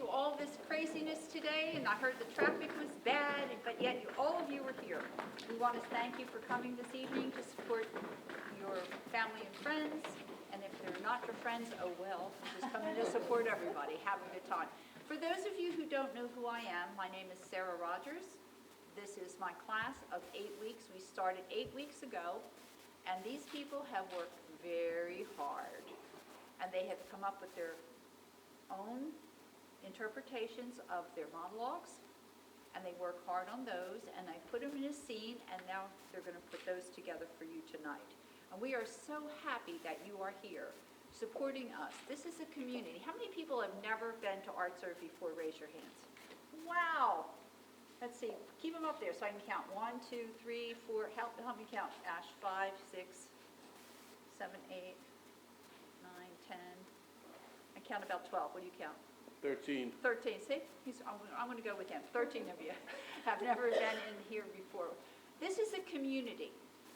through all this craziness today, and I heard the traffic was bad, but yet all of you were here. We want to thank you for coming this evening to support your family and friends, and if they're not your friends, oh well, just coming to support everybody, have a good time. For those of you who don't know who I am, my name is Sara Rogers. This is my class of 8 weeks. We started 8 weeks ago, and these people have worked very hard, and they have come up with their own interpretations of their monologues, and they work hard on those, and I put them in a scene, and now they're going to put those together for you tonight. And we are so happy that you are here supporting us. This is a community. How many people have never been to ArtServe before? Raise your hands. Wow. Let's see. Keep them up there so I can count. 1, 2, 3, 4. Help me count. Ash. 5, 6, 7, 8, 9, 10. I count about 12. What do you count? 13. 13. See? I'm going to go with him. 13 of you have never been in here before. This is a community.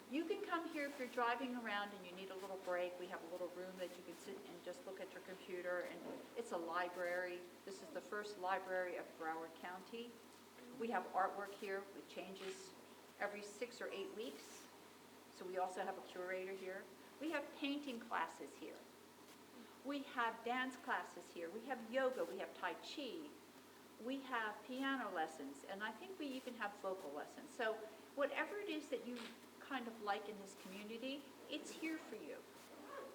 You can come here if you're driving around and you need a little break. We have a little room that you can sit and just look at your computer. And it's a library. This is the first library of Broward County. We have artwork here. It changes every 6 or 8 weeks. So we also have a curator here. We have painting classes here. We have dance classes here. We have yoga. We have Tai Chi. We have piano lessons. And I think we even have vocal lessons. So whatever it is that you kind of like in this community, it's here for you.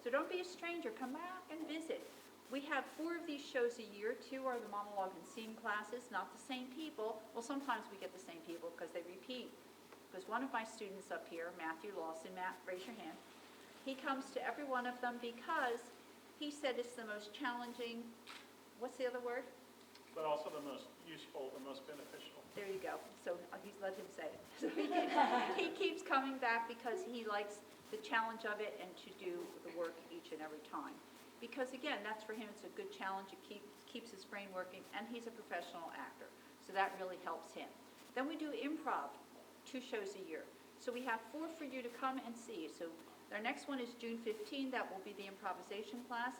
So don't be a stranger. Come back and visit. We have 4 of these shows a year. 2 are the Monologue and Scene classes, not the same people. Well, sometimes we get the same people because they repeat. Because one of my students up here, Matthew Lawson, Matt, raise your hand. He comes to every one of them because he said it's the most challenging, what's the other word? But also the most useful, the most beneficial. There you go. So he's let him say it. So he keeps coming back because he likes the challenge of it and to do the work each and every time. Because again, that's for him, it's a good challenge. It keeps his brain working, and he's a professional actor. So that really helps him. Then we do improv, 2 shows a year. So we have 4 for you to come and see. So our next one is June 15. That will be the improvisation class.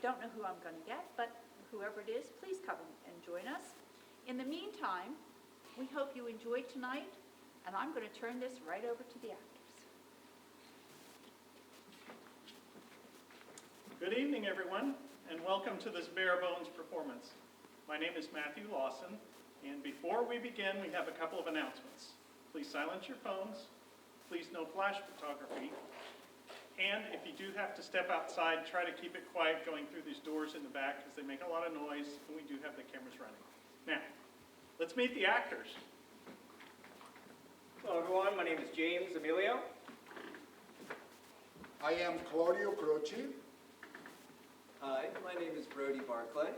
Don't know who I'm going to get, but whoever it is, please come and join us. In the meantime, we hope you enjoyed tonight, and I'm going to turn this right over to the actors. Good evening, everyone, and welcome to this bare bones performance. My name is Matthew Lawson, and before we begin, we have a couple of announcements. Please silence your phones. Please no flash photography. And if you do have to step outside, try to keep it quiet going through these doors in the back because they make a lot of noise, and we do have the cameras running. Now, let's meet the actors. Hello, everyone. My name is James Emilio. I am Claudio Croce. Hi, my name is Brody Barclay.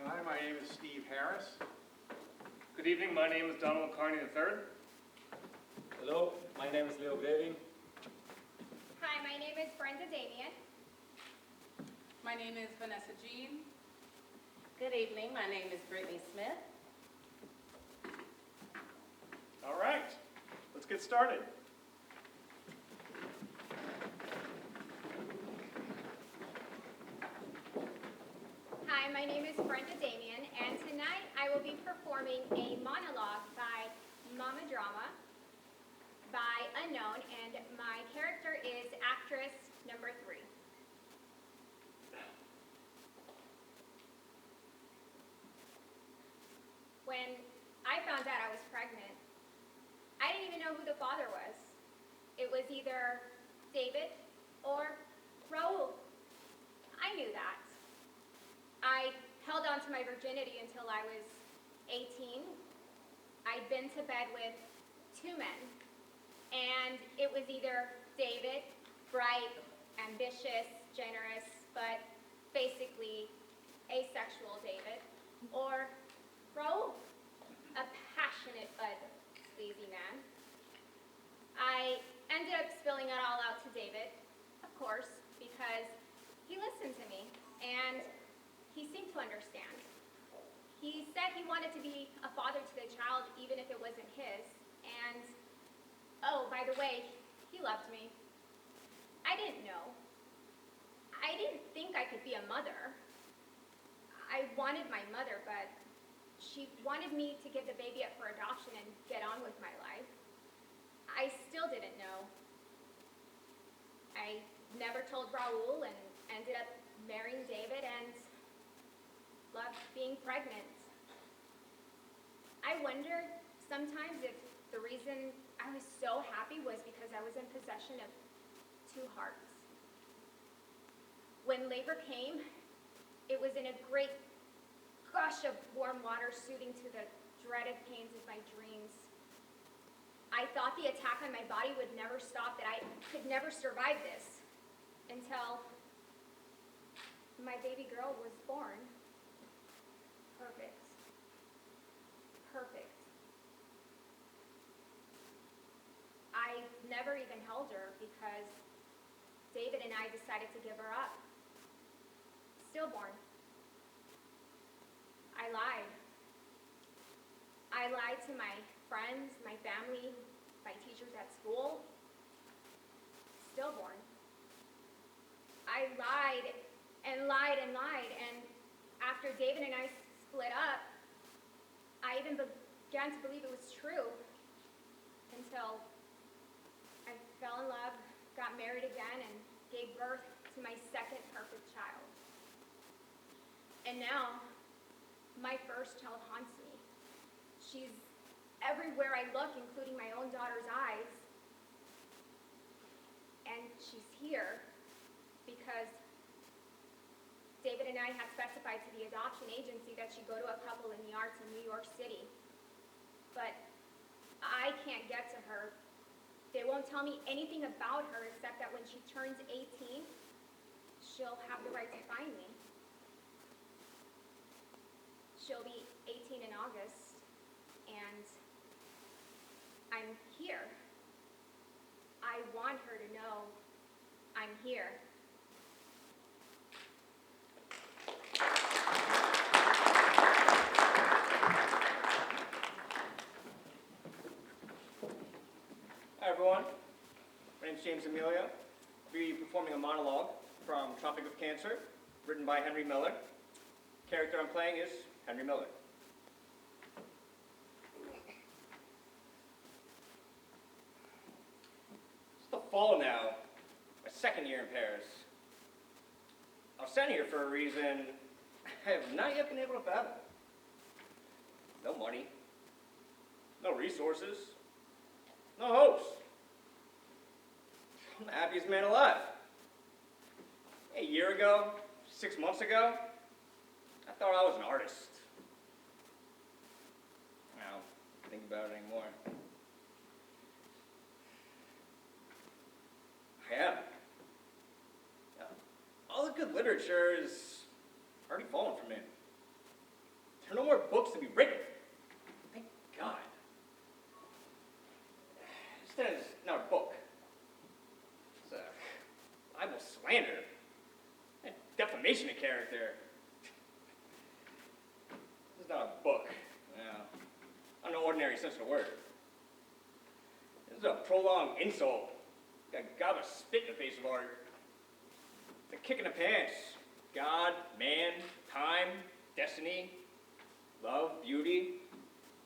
Hi, my name is Steve Harris. Good evening, my name is Donald Carney III. Hello, my name is Leo Grevin. Hi, my name is Brenda Damian. My name is Vanessa Jean. Good evening, my name is Brittany Smith. All right, let's get started. Hi, my name is Brenda Damian, and tonight I will be performing a monologue by Mama Drama by Unknown, and my character is actress number 3. When I found out I was pregnant, I didn't even know who the father was. It was either David or Raul. I knew that. I held on to my virginity until I was 18. I'd been to bed with 2 men, and it was either David, bright, ambitious, generous, but basically asexual David, or Raul, a passionate but sleazy man. I ended up spilling it all out to David, of course, because he listened to me, and he seemed to understand. He said he wanted to be a father to the child even if it wasn't his, and oh, by the way, he loved me. I didn't know. I didn't think I could be a mother. I wanted my mother, but she wanted me to give the baby up for adoption and get on with my life. I still didn't know. I never told Raul and ended up marrying David and loved being pregnant. I wondered sometimes if the reason I was so happy was because I was in possession of two hearts. When labor came, it was in a great gush of warm water soothing to the dreaded pains of my dreams. I thought the attack on my body would never stop, that I could never survive this, until my baby girl was born. Perfect. Perfect. I never even held her because David and I decided to give her up. Stillborn. I lied. I lied to my friends, my family, my teachers at school. Stillborn. I lied and lied and lied, and after David and I split up, I even began to believe it was true until I fell in love, got married again, and gave birth to my second perfect child. And now, my first child haunts me. She's everywhere I look, including my own daughter's eyes. And she's here because David and I had specified to the adoption agency that she go to a couple in the arts in New York City. But I can't get to her. They won't tell me anything about her except that when she turns 18, she'll have the right to find me. She'll be 18 in August, and I'm here. I want her to know I'm here. Hi everyone, my name's James Amelia. I'll be performing a monologue from Tropic of Cancer, written by Henry Miller. The character I'm playing is Henry Miller. It's the fall now, my second year in Paris. I was sent here for a reason I have not yet been able to fathom. No money, no resources, no hopes. I'm the happiest man alive. A year ago, 6 months ago, I thought I was an artist. I don't think about it anymore. I am. Yeah. All the good literature is already fallen from me. There are no more books to be written. Thank God. Instead, it's not a book. It's a libel slander and defamation of character. This is not a book. Not an ordinary sense of the word. This is a prolonged insult. A gob of spit in the face of art. It's a kick in the pants. God, man, time, destiny, love, beauty,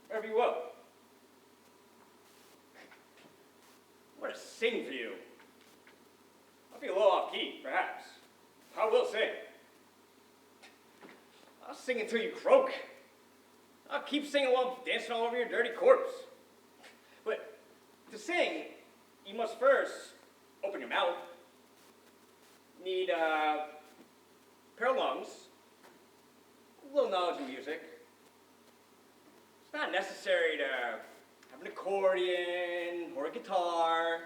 whatever you will. I'm going to sing for you. I'll be a little off key, perhaps. I will sing. I'll sing until you croak. I'll keep singing while I'm dancing all over your dirty corpse. But to sing, you must first open your mouth. Need a pair of lungs, a little knowledge of music. It's not necessary to have an accordion or a guitar.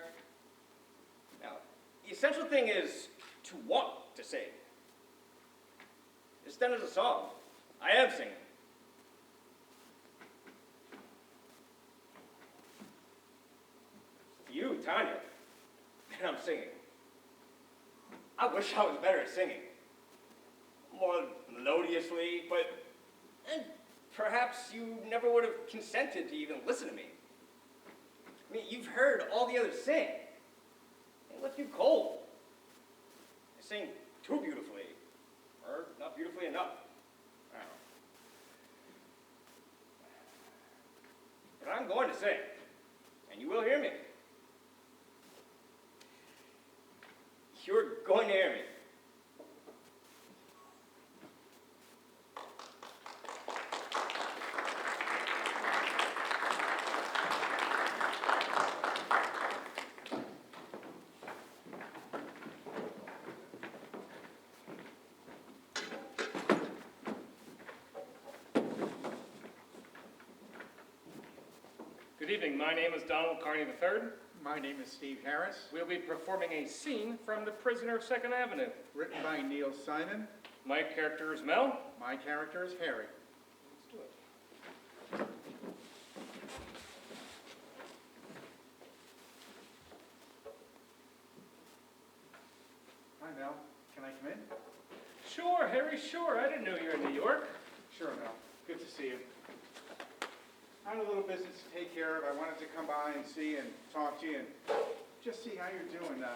Now, the essential thing is to want to sing. It's done as a song. I am singing. You, Tanya, and I'm singing. I wish I was better at singing. More melodiously, but perhaps you never would have consented to even listen to me. I mean, you've heard all the others sing. It left you cold. They sing too beautifully, or not beautifully enough. I don't know. I'm going to sing, and you will hear me. You're going to hear me. Good evening, my name is Donald Carney III. My name is Steve Harris, We'll be performing a scene from The Prisoner of 2nd Avenue. written by Neil Simon. My character is Mel. My character is Harry. Let's do it. Hi, Mel. Can I come in? Sure, Harry, sure. I didn't know you were in New York. Sure, Mel. Good to see you. I had a little business to take care of. I wanted to come by and see and talk to you and just see how you're doing. How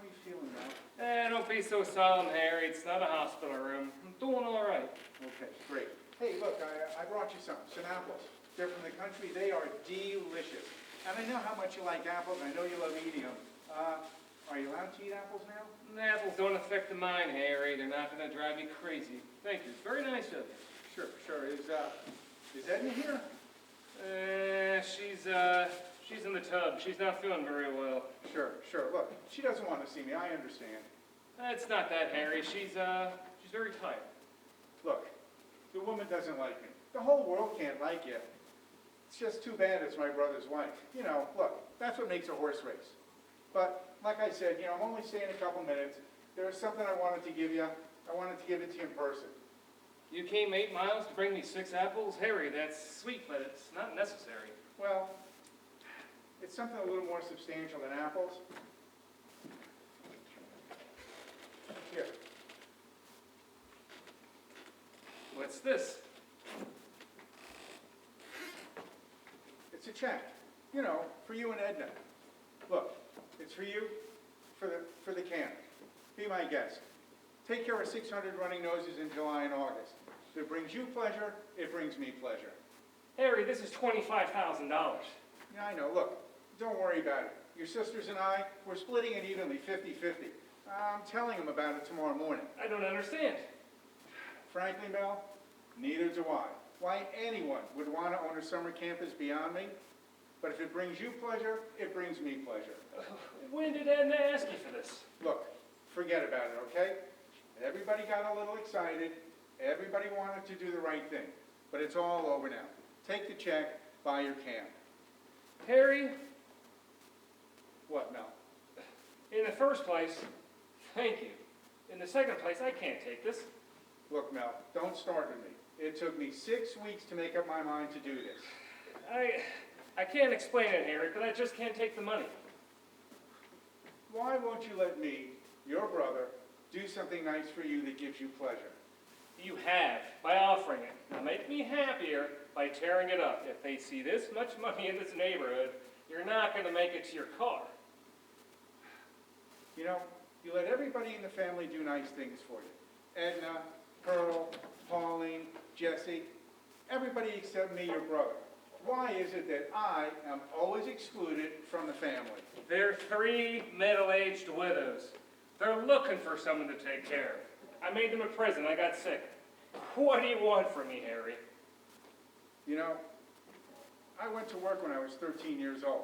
are you feeling, Mel? Don't be so solemn, Harry. It's not a hospital room. I'm doing all right. Okay, great. Hey, look, I brought you some apples. They're from the country. They are delicious. And I know how much you like apples. I know you love eating them. Are you allowed to eat apples now? Apples don't affect the mind, Harry. They're not going to drive me crazy. Thank you. It's very nice of you. Sure. Is Edna here? She's in the tub. She's not feeling very well. Sure. Look, she doesn't want to see me. I understand. It's not that, Harry. She's very tired. Look, the woman doesn't like me. The whole world can't like you. It's just too bad it's my brother's wife. You know, look, that's what makes a horse race. But like I said, I'm only staying a couple minutes. There's something I wanted to give you. I wanted to give it to you in person. You came 8 miles to bring me 6 apples? Harry, that's sweet, but it's not necessary. Well, it's something a little more substantial than apples. Here. What's this? It's a check. For you and Edna. Look, it's for you, for the camp. Be my guest. Take care of 600 running noses in July and August. If it brings you pleasure, it brings me pleasure. Harry, this is $25,000. Yeah, I know. Look, don't worry about it. Your sisters and I, we're splitting it evenly, 50-50. I'm telling them about it tomorrow morning. I don't understand. Frankly, Mel, neither do I. Why anyone would want to own a summer camp is beyond me. But if it brings you pleasure, it brings me pleasure. When did Edna ask you for this? Look, forget about it, okay? Everybody got a little excited. Everybody wanted to do the right thing. But it's all over now. Take the check, buy your camp. Harry, What, Mel? in the first place, thank you. In the second place, I can't take this. Look, Mel, don't start with me. It took me 6 weeks to make up my mind to do this. I can't explain it, Harry, but I just can't take the money. Why won't you let me, your brother, do something nice for you that gives you pleasure? You have, by offering it. Now make me happier by tearing it up. If they see this much money in this neighborhood, you're not going to make it to your car. You let everybody in the family do nice things for you. Edna, Pearl, Pauline, Jessie, everybody except me, your brother. Why is it that I am always excluded from the family? They're 3 middle-aged widows. They're looking for someone to take care of. I made them a present. I got sick. What do you want from me, Harry? I went to work when I was 13 years old.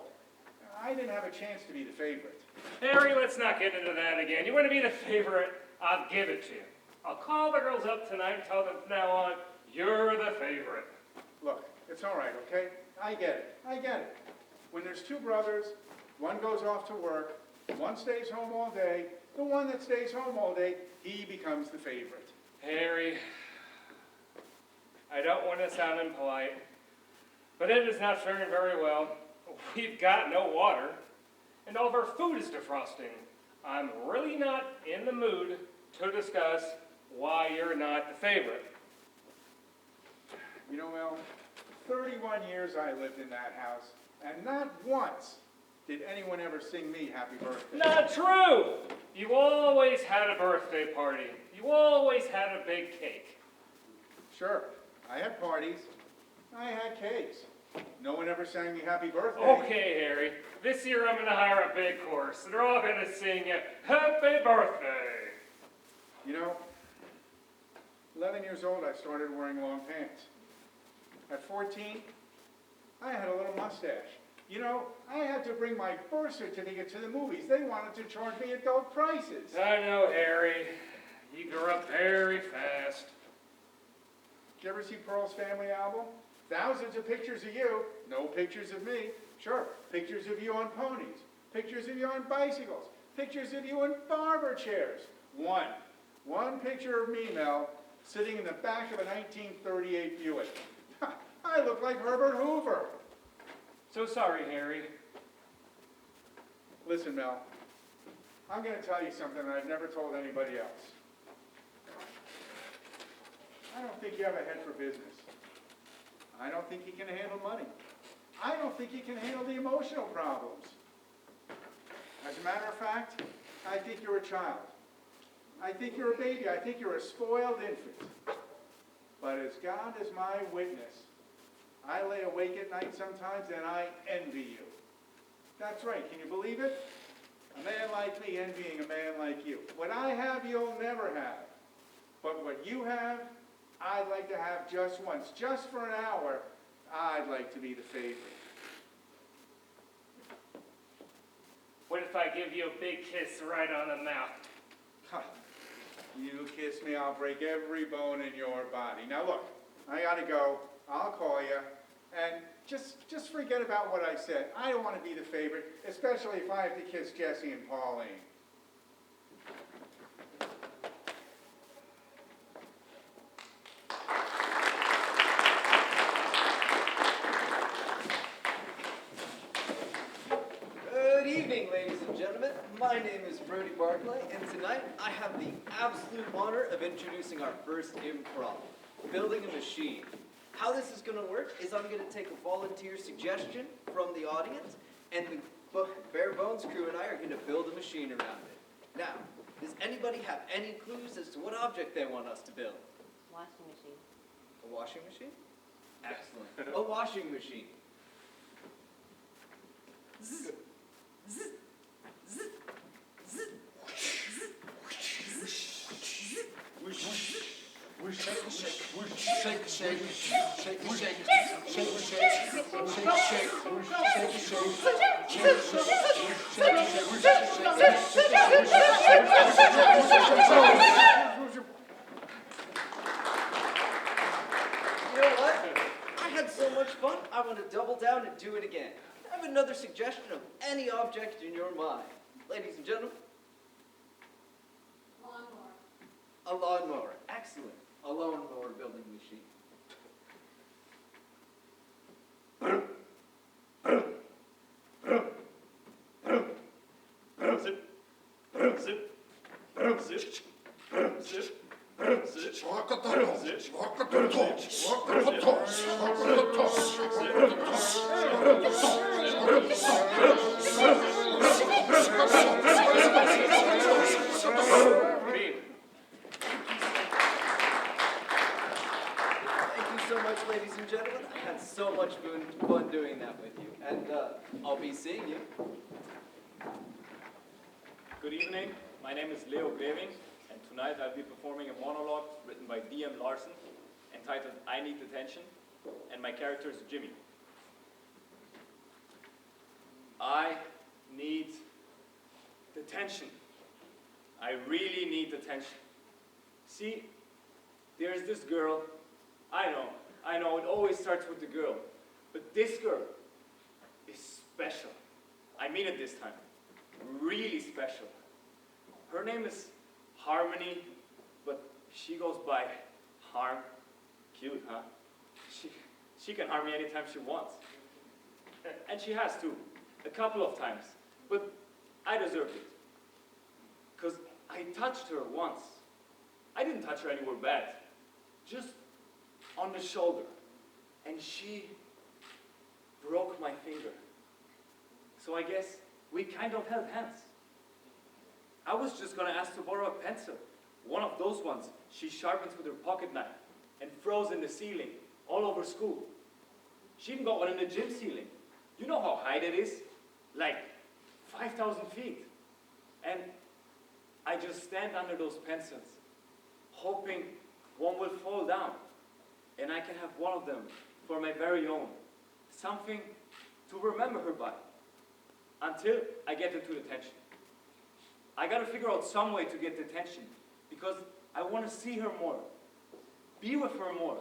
I didn't have a chance to be the favorite. Harry, let's not get into that again. You want to be the favorite? I'll give it to you. I'll call the girls up tonight and tell them from now on, you're the favorite. Look, it's all right, okay? I get it. When there's 2 brothers, one goes off to work, one stays home all day, the one that stays home all day, he becomes the favorite. Harry, I don't want to sound impolite, but it is not faring very well. We've got no water, and all of our food is defrosting. I'm really not in the mood to discuss why you're not the favorite. Mel, 31 years I lived in that house, and not once did anyone ever sing me happy birthday. Not true! You always had a birthday party. You always had a big cake. Sure, I had parties, I had cakes, No one ever sang me happy birthday. Okay, Harry. This year I'm going to hire a big chorus, and they're all going to sing you happy birthday. You know, 11 years old, I started wearing long pants. At 14, I had a little mustache. You know, I had to bring my birth certificate to the movies. They wanted to charge me adult prices. I know, Harry. You grew up very fast. Did you ever see Pearl's family album? Thousands of pictures of you, no pictures of me. Sure, pictures of you on ponies, pictures of you on bicycles, pictures of you in barber chairs. One picture of me, Mel, sitting in the back of a 1938 Buick. I look like Herbert Hoover. So sorry, Harry. Listen, Mel, I'm going to tell you something that I've never told anybody else. I don't think you have a head for business. I don't think you can handle money. I don't think you can handle the emotional problems. As a matter of fact, I think you're a child. I think you're a baby. I think you're a spoiled infant. But as God is my witness, I lay awake at night sometimes and I envy you. That's right. Can you believe it? A man like me envying a man like you. What I have, you'll never have. But what you have, I'd like to have just once, just for an hour. I'd like to be the favorite. What if I give you a big kiss right on the mouth? Ha. You kiss me, I'll break every bone in your body. Now look, I gotta go. I'll call you. And just forget about what I said. I don't want to be the favorite, especially if I have to kiss Jesse and Pauline. Good evening, ladies and gentlemen. My name is Brody Barclay, and tonight I have the absolute honor of introducing our first improv, Building a Machine. How this is going to work is I'm going to take a volunteer suggestion from the audience, and the Bare Bones crew and I are going to build a machine around it. Now, does anybody have any clues as to what object they want us to build? Washing machine. A washing machine? Excellent. A washing machine. You know what? I had so much fun, I want to double down and do it again. I have another suggestion of any object in your mind. Ladies and gentlemen. Lawnmower. A lawnmower. Excellent. A lawnmower building machine. Zip, zip, zip, zip, zip, Thank you so much, ladies and gentlemen. I had so much fun doing that with you. And I'll be seeing you. Good evening. My name is Leo Greving, and tonight I'll be performing a monologue written by D.M. Larson entitled I Need Detention, and my character is Jimmy. I need detention. I really need detention. See, there's this girl. I know, it always starts with the girl. But this girl is special. I mean it this time. Really special. Her name is Harmony, but she goes by Harm. Cute, huh? She can harm me anytime she wants. And she has too, a couple of times. But I deserved it. Because I touched her once. I didn't touch her anywhere bad. Just on the shoulder. And she broke my finger. So I guess we kind of held hands. I was just gonna ask to borrow a pencil. One of those ones she sharpens with her pocket knife and throws in the ceiling all over school. She even got one in the gym ceiling. You know how high that is? Like 5,000 feet. And I just stand under those pencils, hoping one will fall down, and I can have one of them for my very own. Something to remember her by, until I get into detention. I gotta figure out some way to get detention, because I want to see her more, be with her more,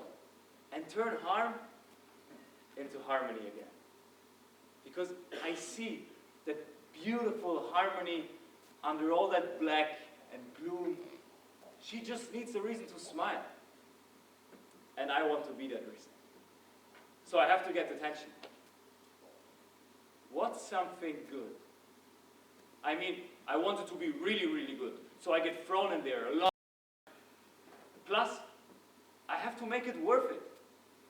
and turn harm into harmony again. Because I see that beautiful harmony under all that black and gloom. She just needs a reason to smile. And I want to be that reason. So I have to get attention. What's something good? I mean, I want it to be really, really good. So I get thrown in there a lot. Plus, I have to make it worth it.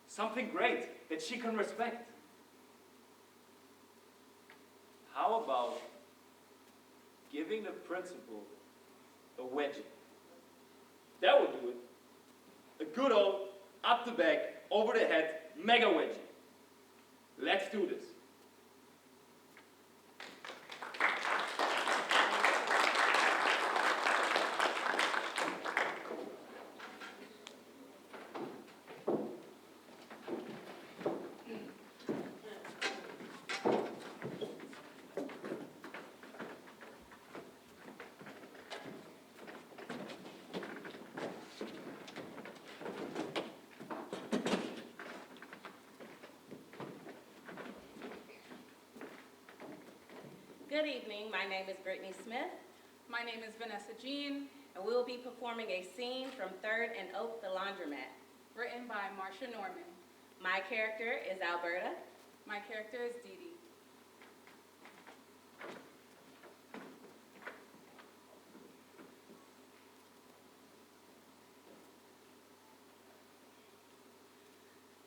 Something great that she can respect. How about giving the principal a wedgie? That would do it. A good old, up the back, over the head, mega wedgie. Let's do this. Good evening, my name is Brittany Smith, My name is Vanessa Jean, and we will be performing a scene from 3rd and Oak, the Laundromat. written by Marcia Norman. My character is Alberta. My character is Dee Dee.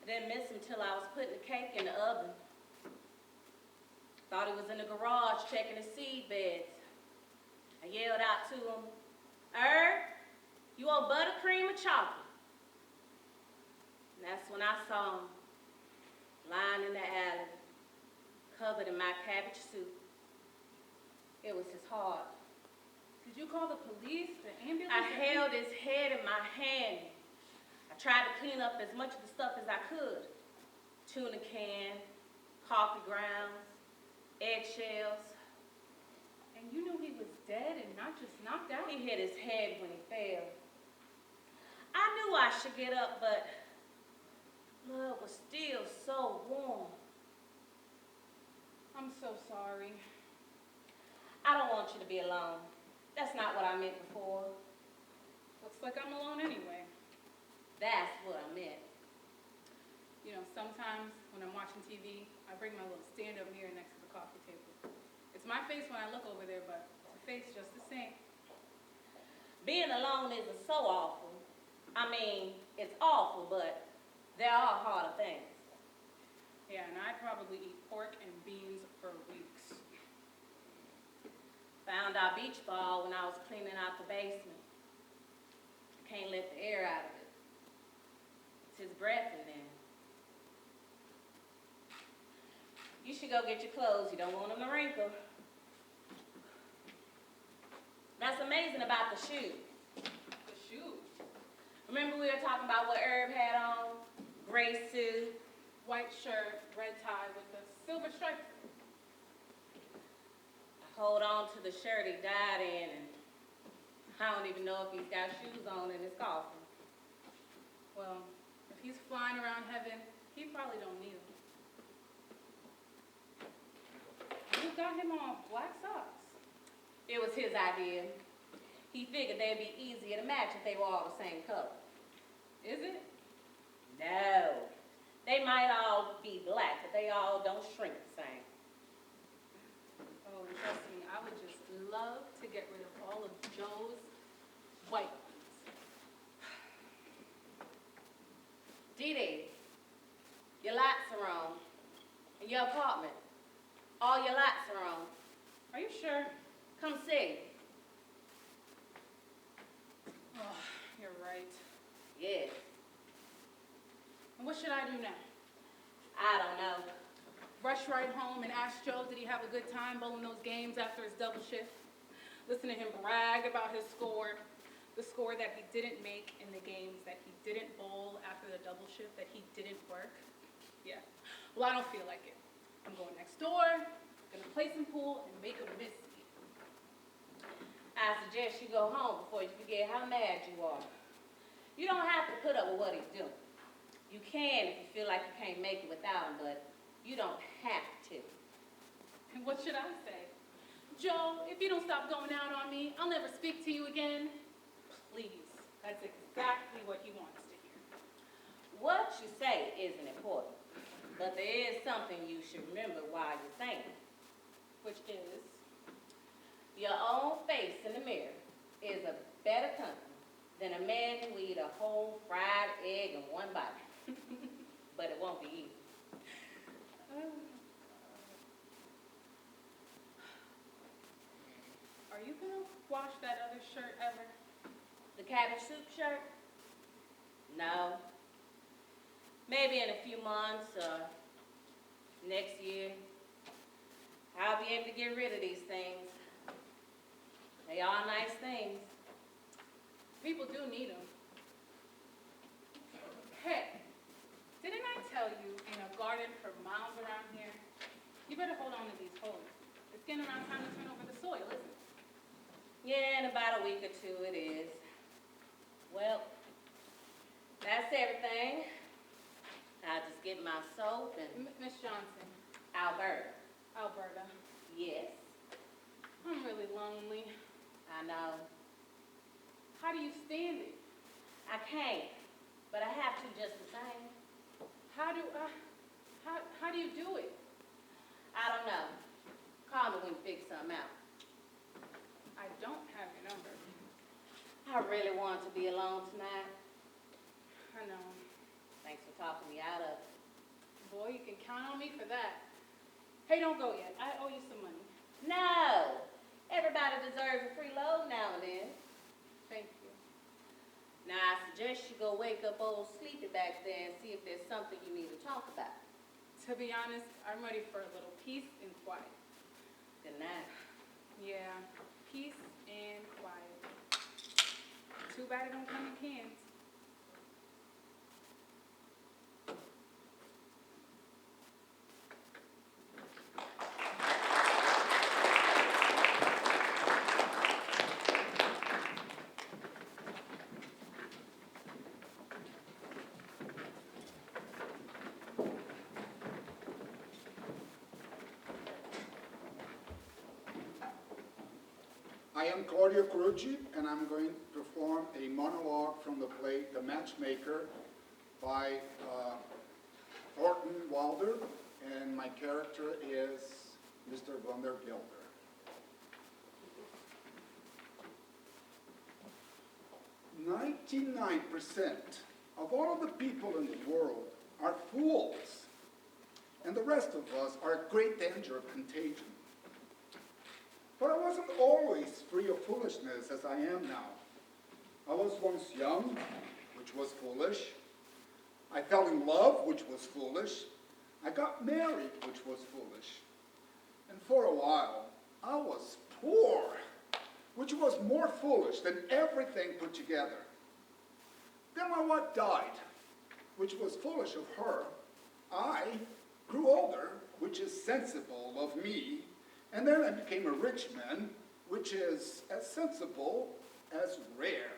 I didn't miss him till I was putting the cake in the oven. Thought he was in the garage checking his seed beds. I yelled out to him, you want buttercream or chocolate? And that's when I saw him lying in the alley, covered in my cabbage soup. It was his heart. Did you call the police, the ambulance? I held his head in my hand. I tried to clean up as much of the stuff as I could. Tuna can, coffee grounds, eggshells. And you knew he was dead and not just knocked out? He hit his head when he fell. I knew I should get up, but blood was still so warm. I'm so sorry. I don't want you to be alone. That's not what I meant before. Looks like I'm alone anyway. That's what I meant. You know, sometimes when I'm watching TV, I bring my little stand-up mirror next to the coffee table. It's my face when I look over there, but the face just the same. Being alone isn't so awful. I mean, it's awful, but there are harder things. Yeah, and I'd probably eat pork and beans for weeks. Found our beach ball when I was cleaning out the basement. I can't let the air out of it. It's his breath in there. You should go get your clothes. You don't want them to wrinkle. That's amazing about the shoe. The shoes. Remember we were talking about what Herb had on? Gray suit. White shirt, red tie with the silver stripe. I hold on to the shirt he died in, and I don't even know if he's got shoes on in his coffin. Well, if he's flying around heaven, he probably don't need them. You got him on black socks. It was his idea. He figured they'd be easier to match if they were all the same color. Is it? No. They might all be black, but they all don't shrink the same. Oh, and trust me, I would just love to get rid of all of Joe's white ones. Dee Dee, your lights are on. In your apartment, all your lights are on. Are you sure? Come see. Oh, you're right. Yes. And what should I do now? I don't rush right home and ask Joe, did he have a good time bowling those games after his double shift? Listen to him brag about his score, the score that he didn't make in the games that he didn't bowl after the double shift, that he didn't work. Yeah, well, I don't feel like it. I'm going next door, gonna play some pool and make a miss. I suggest you go home before you forget how mad you are. You don't have to put up with what he's doing. You can if you feel like you can't make it without him, but you don't have to. And what should I say? Joe, if you don't stop going out on me, I'll never speak to you again. Please, that's exactly what he wants to hear. What you say isn't important, but there is something you should remember while you're saying it. Which is, Your own face in the mirror is a better company than a man who eat a whole fried egg in one bite. But it won't be easy. Are you gonna wash that other shirt ever? The cabbage soup shirt? No. Maybe in a few months or next year. I'll be able to get rid of these things. They are nice things. People do need them. Hey, didn't I tell you in a garden for miles around here? You better hold on to these holes. It's getting around time to turn over the soil, isn't it? Yeah, in about a week or two it is. Well, that's everything. I'll just get my soap and Miss Johnson, Alberta. Alberta, Yes, I'm really lonely. I know. How do you stand it? I can't, but I have to just the same. How do you do it? I don't know. Call me when you figure something out. I don't have your number. I really want to be alone tonight. I know. Thanks for talking me out of it. Boy, you can count on me for that. Hey, don't go yet. I owe you some money. No! Everybody deserves a free load now and then. Thank you. Now, I suggest you go wake up old Sleepy back there and see if there's something you need to talk about. To be honest, I'm ready for a little peace and quiet. Good night. Yeah, peace and quiet. Too bad it don't come in cans. I am Claudio Carucci, and I'm going to perform a monologue from the play The Matchmaker by Thornton Wilder, and my character is Mr. Vandergilder. 99% of all of the people in the world are fools, and the rest of us are at great danger of contagion. But I wasn't always free of foolishness as I am now. I was once young, which was foolish. I fell in love, which was foolish. I got married, which was foolish. And for a while, I was poor, which was more foolish than everything put together. Then my wife died, which was foolish of her. I grew older, which is sensible of me. And then I became a rich man, which is as sensible as rare.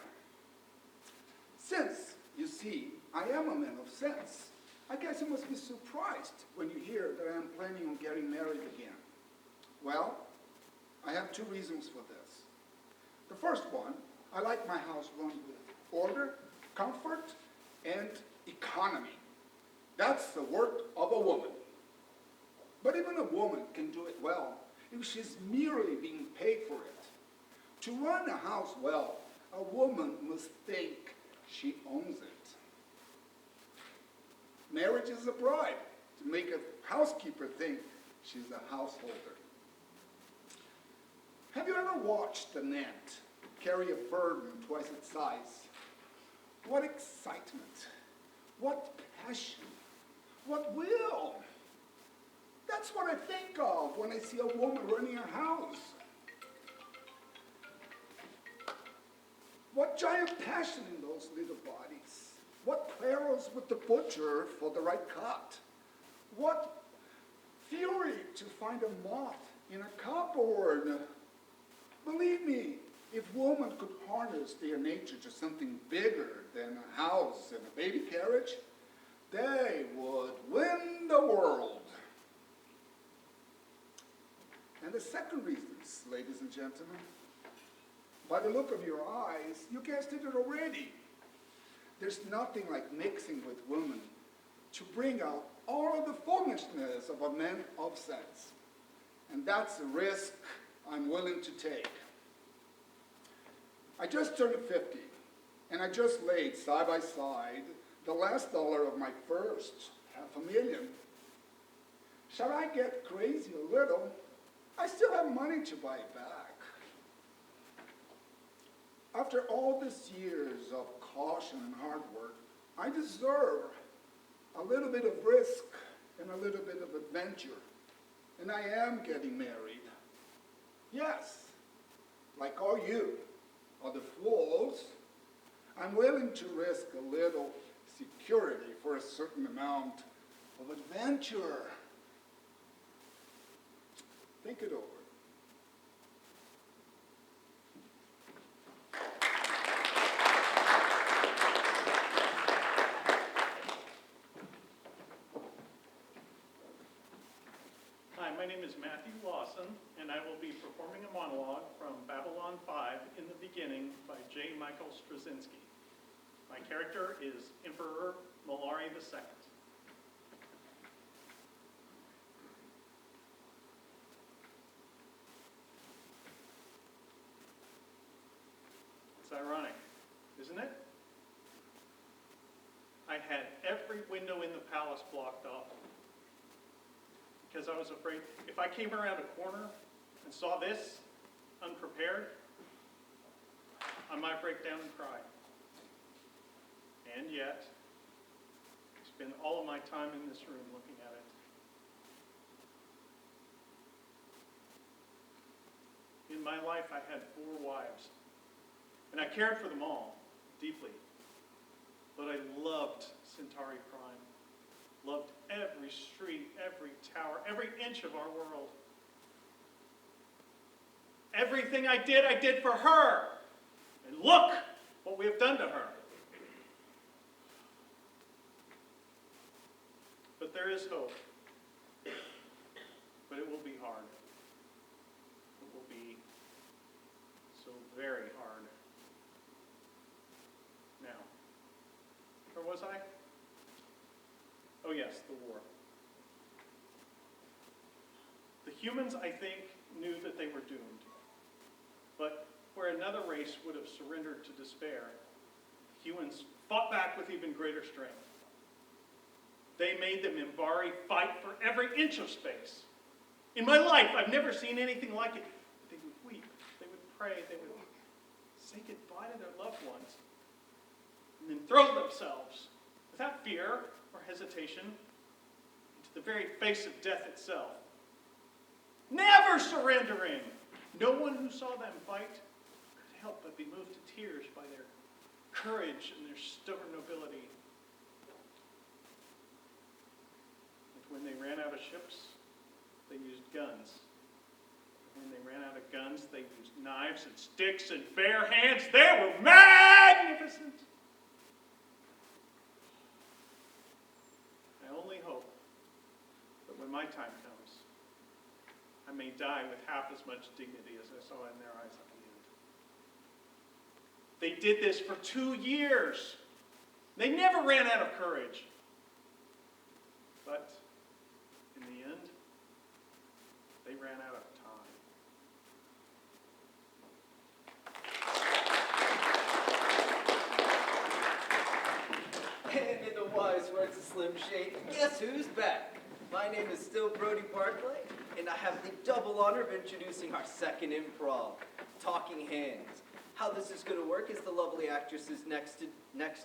Since, you see, I am a man of sense, I guess you must be surprised when you hear that I am planning on getting married again. Well, I have two reasons for this. The first one, I like my house run with order, comfort, and economy. That's the work of a woman. But even a woman can do it well if she's merely being paid for it. To run a house well, a woman must think she owns it. Marriage is a bribe to make a housekeeper think she's a householder. Have you ever watched an ant carry a burden twice its size? What excitement, what passion, what will! That's what I think of when I see a woman running a house. What giant passion in those little bodies. What quarrels with the butcher for the right cut. What fury to find a moth in a cupboard. Believe me, if women could harness their nature to something bigger than a house and a baby carriage, they would win the world. And the second reason, ladies and gentlemen, by the look of your eyes, you guessed it already. There's nothing like mixing with women to bring out all of the foolishness of a man of sense. And that's a risk I'm willing to take. I just turned 50, and I just laid side by side the last dollar of my first $500,000. Shall I get crazy a little? I still have money to buy it back. After all these years of caution and hard work, I deserve a little bit of risk and a little bit of adventure. And I am getting married. Yes, like all you, other fools, I'm willing to risk a little security for a certain amount of adventure. Think it over. Hi, my name is Matthew Lawson, and I will be performing a monologue from Babylon 5 in the Beginning by J. Michael Straczynski. My character is Emperor Malari II. It's ironic, isn't it? I had every window in the palace blocked off because I was afraid if I came around a corner and saw this unprepared, I might break down and cry. And yet, I spend all of my time in this room looking at it. In my life, I had 4 wives, and I cared for them all deeply. But I loved Centauri Prime, loved every street, every tower, every inch of our world. Everything I did for her. And look what we have done to her. But there is hope. But it will be hard. It will be so very hard. Now, where was I? Oh yes, the war. The humans, I think, knew that they were doomed. But where another race would have surrendered to despair, humans fought back with even greater strength. They made the Minbari fight for every inch of space. In my life, I've never seen anything like it. They would weep, they would pray, they would say goodbye to their loved ones, and then throw themselves, without fear or hesitation, into the very face of death itself. Never surrendering! No one who saw them fight could help but be moved to tears by their courage and their stubborn nobility. And when they ran out of ships, they used guns. When they ran out of guns, they used knives and sticks and bare hands. They were magnificent. I only hope that when my time comes, I may die with half as much dignity as I saw in their eyes at the end. They did this for 2 years. They never ran out of courage. But in the end, they ran out of time. And in the wise words of Slim Shady, guess who's back? My name is still Brody Barclay, and I have the double honor of introducing our second improv, Talking Hands. How this is going to work is the lovely actresses next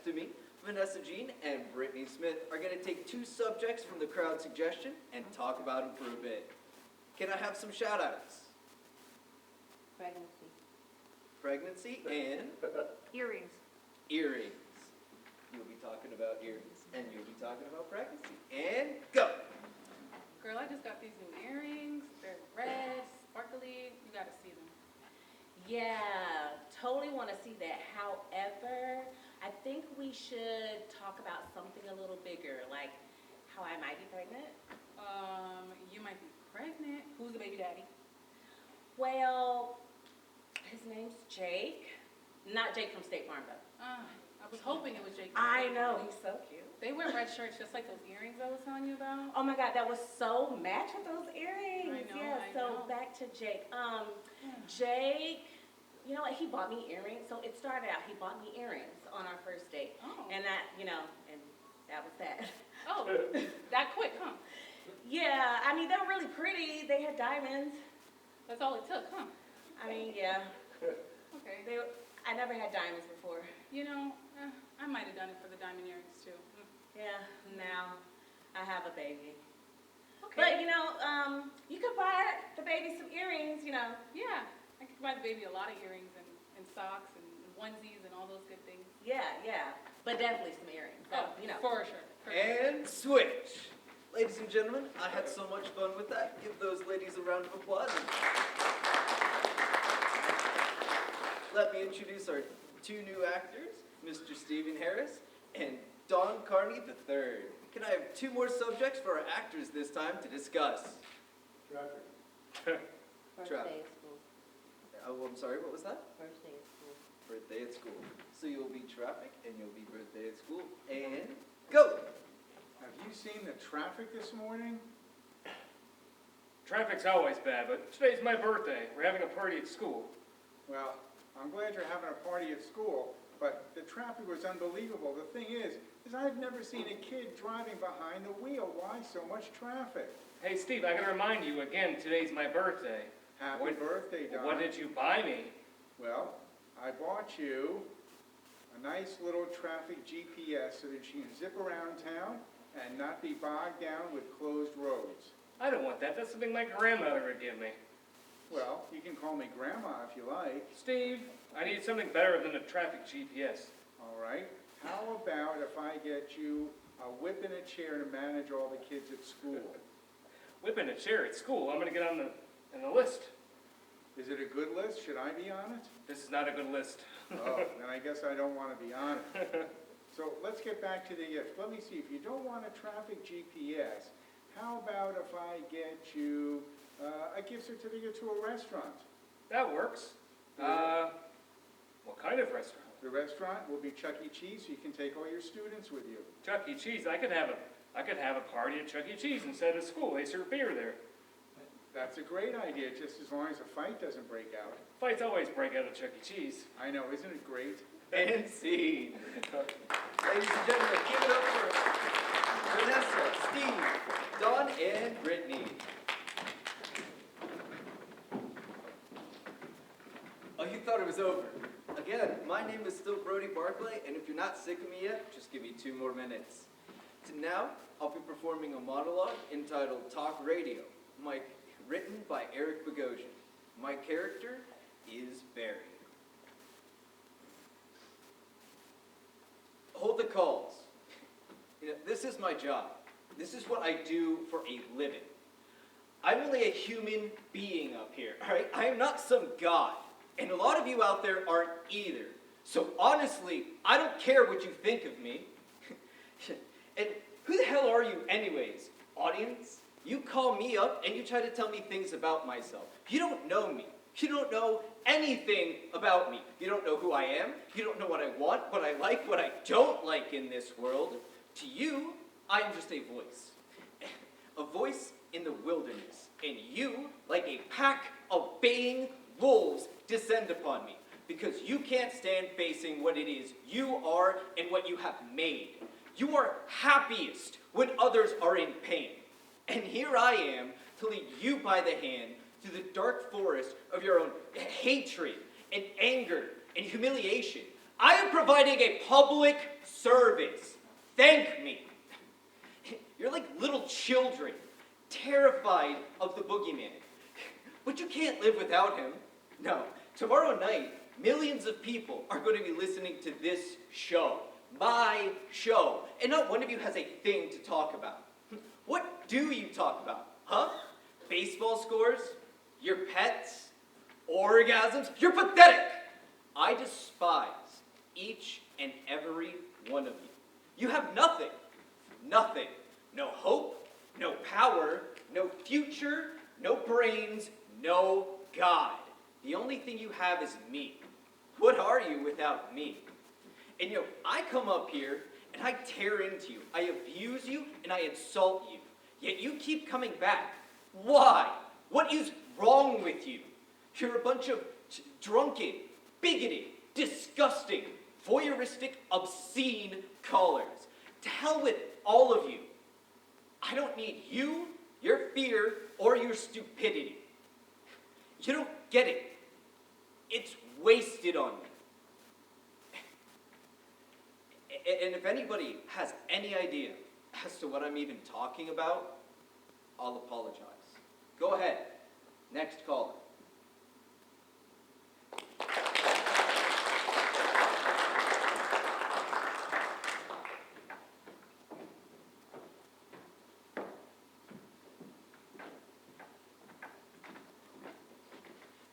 to me, Vanessa Jean and Brittany Smith, are going to take two subjects from the crowd suggestion and talk about them for a bit. Can I have some shout-outs? Pregnancy and Earrings. earrings. You'll be talking about earrings, and you'll be talking about pregnancy. And go! Girl, I just got these new earrings. They're red, sparkly. You gotta see them. Yeah, totally want to see that. However, I think we should talk about something a little bigger, like how I might be pregnant. You might be pregnant. Who's the baby daddy? Well, his name's Jake. Not Jake from State Farm, though. I was hoping it was Jake. I know, he's so cute. They wear red shirts just like those earrings I was telling you about. Oh my God, that was so matched with those earrings. I know, Yeah, I so know. back to Jake. Jake, you know what? He bought me earrings. So it started out, he bought me earrings on our first date. Oh. And that, and that was that. Oh, that quick, huh? Yeah, I mean, they were really pretty. They had diamonds. That's all it took, huh? I mean, yeah. Okay. I never had diamonds before. You know, I might have done it for the diamond earrings too. Yeah, now I have a baby. Okay. But, you could buy the baby some earrings, Yeah, I could buy the baby a lot of earrings and socks and onesies and all those good things. Yeah, but definitely some earrings. So, For sure. And switch! Ladies and gentlemen, I had so much fun with that. Give those ladies a round of applause. Let me introduce our two new actors, Mr. Stephen Harris and Don Carney III. Can I have two more subjects for our actors this time to discuss? First Traffic. day of school. Oh, I'm sorry, what was that? First day of school. Birthday at school. So you'll be traffic and you'll be birthday at school. And go! Have you seen the traffic this morning? Traffic's always bad, but today's my birthday. We're having a party at school. Well, I'm glad you're having a party at school, but the traffic was unbelievable. The thing is I've never seen a kid driving behind the wheel. Why so much traffic? Hey, Steve, I gotta remind you again, today's my birthday. Happy birthday, Don. What did you buy me? Well, I bought you a nice little traffic GPS so that you can zip around town and not be bogged down with closed roads. I don't want that. That's something my grandmother would give me. Well, you can call me Grandma if you like. Steve, I need something better than a traffic GPS. All right. How about if I get you a whip and a chair to manage all the kids at school? Whipping a chair at school. I'm gonna get on the list. Is it a good list? Should I be on it? This is not a good list. Oh, then I guess I don't want to be on it. So let's get back to the gift. Let me see, if you don't want a traffic GPS, how about if I get you a gift certificate to a restaurant? That works. What kind of restaurant? The restaurant will be Chuck E. Cheese, so you can take all your students with you. Chuck E. Cheese. I could have a party at Chuck E. Cheese instead of school. They serve beer there. That's a great idea, just as long as a fight doesn't break out. Fights always break out at Chuck E. Cheese. I know, isn't it great? And scene. Ladies and gentlemen, give it up for Vanessa, Steve, Don, and Brittany. Oh, you thought it was over. Again, my name is still Brody Barclay, and if you're not sick of me yet, just give me 2 more minutes. So now, I'll be performing a monologue entitled Talk Radio, written by Eric Bogosian. My character is Barry. Hold the calls. This is my job. This is what I do for a living. I'm only a human being up here, all right? I am not some god. And a lot of you out there aren't either. So honestly, I don't care what you think of me. And who the hell are you anyways, audience? You call me up and you try to tell me things about myself. You don't know me. You don't know anything about me. You don't know who I am. You don't know what I want, what I like, what I don't like in this world. To you, I'm just a voice. A voice in the wilderness. And you, like a pack of baying wolves, descend upon me. Because you can't stand facing what it is you are and what you have made. You are happiest when others are in pain. And here I am to lead you by the hand through the dark forest of your own hatred and anger and humiliation. I am providing a public service. Thank me. You're like little children, terrified of the boogeyman. But you can't live without him. No, tomorrow night, millions of people are going to be listening to this show, my show, and not one of you has a thing to talk about. What do you talk about, huh? Baseball scores? Your pets? Orgasms? You're pathetic! I despise each and every one of you. You have nothing. Nothing. No hope, no power, no future, no brains, no God. The only thing you have is me. What are you without me? And I come up here and I tear into you. I abuse you and I insult you. Yet you keep coming back. Why? What is wrong with you? You're a bunch of drunken, bigoted, disgusting, voyeuristic, obscene callers. To hell with all of you. I don't need you, your fear, or your stupidity. You don't get it. It's wasted on me. And if anybody has any idea as to what I'm even talking about, I'll apologize. Go ahead. Next caller.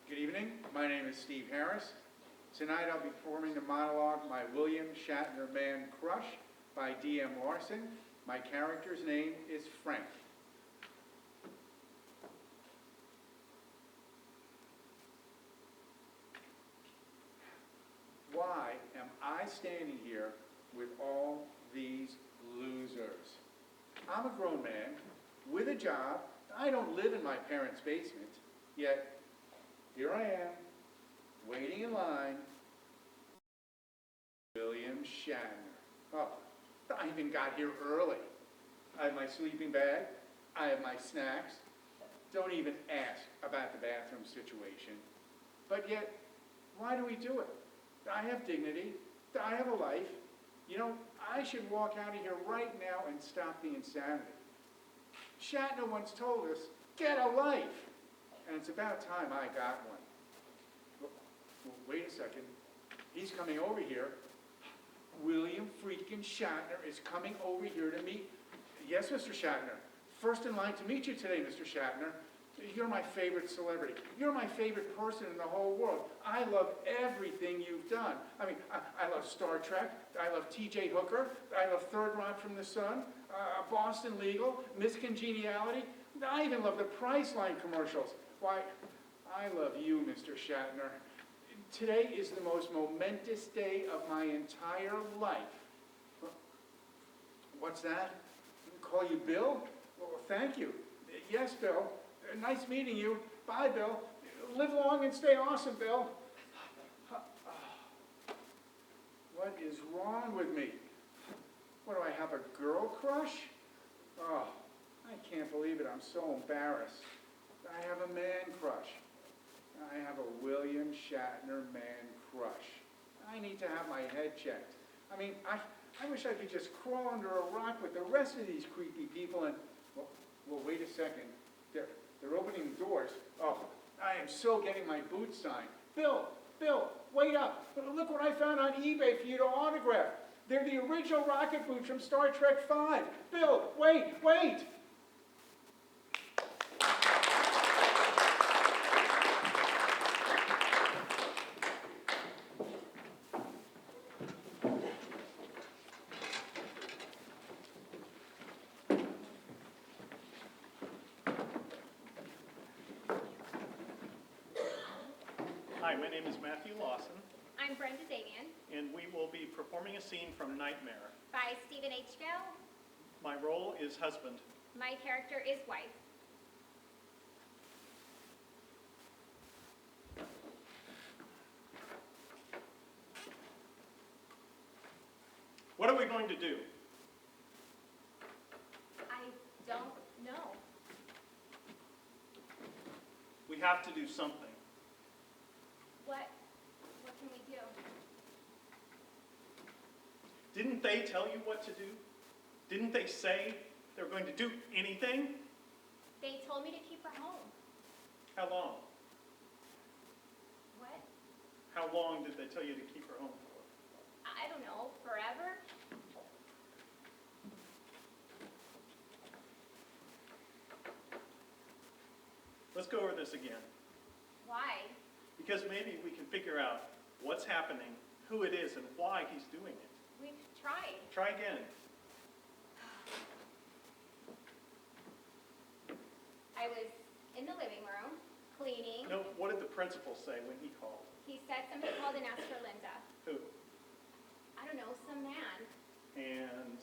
Good evening. My name is Steve Harris. Tonight I'll be performing the monologue My William Shatner Man Crush by D.M. Larson. My character's name is Frank. Why am I standing here with all these losers? I'm a grown man with a job. I don't live in my parents' basement, yet here I am, waiting in line. William Shatner. Oh, I even got here early. I have my sleeping bag. I have my snacks. Don't even ask about the bathroom situation. But yet, why do we do it? I have dignity. I have a life. I should walk out of here right now and stop the insanity. Shatner once told us, get a life. And it's about time I got one. Well, wait a second. He's coming over here. William freaking Shatner is coming over here to meet. Yes, Mr. Shatner. First in line to meet you today, Mr. Shatner. You're my favorite celebrity. You're my favorite person in the whole world. I love everything you've done. I love Star Trek. I love T.J. Hooker. I love Third Rock from the Sun, Boston Legal, Miss Congeniality. I even love the Priceline commercials. Why, I love you, Mr. Shatner. Today is the most momentous day of my entire life. What's that? Call you Bill? Well, thank you. Yes, Bill. Nice meeting you. Bye, Bill. Live long and stay awesome, Bill. What is wrong with me? What, do I have a girl crush? Oh, I can't believe it. I'm so embarrassed. I have a man crush. I have a William Shatner man crush. I need to have my head checked. I wish I could just crawl under a rock with the rest of these creepy people and, well, wait a second. They're opening the doors. Oh, I am so getting my boots signed. Bill, wait up. Look what I found on eBay for you to autograph. They're the original rocket boots from Star Trek V. Bill, wait. Hi, my name is Matthew Lawson, I'm Brenda Davian and we will be performing a scene from Nightmare. by Stephen H. Gill. My role is husband. My character is wife. What are we going to do? I don't know. We have to do something. What can we do? Didn't they tell you what to do? Didn't they say they were going to do anything? They told me to keep her home. How long? What? How long did they tell you to keep her home for? I don't know, forever? Let's go over this again, Why? because maybe we can figure out what's happening, who it is, and why he's doing it. We've tried. Try again. I was in the living room, cleaning. No, what did the principal say when he called? He said somebody called and asked for Linda. Who? I don't know, some man. And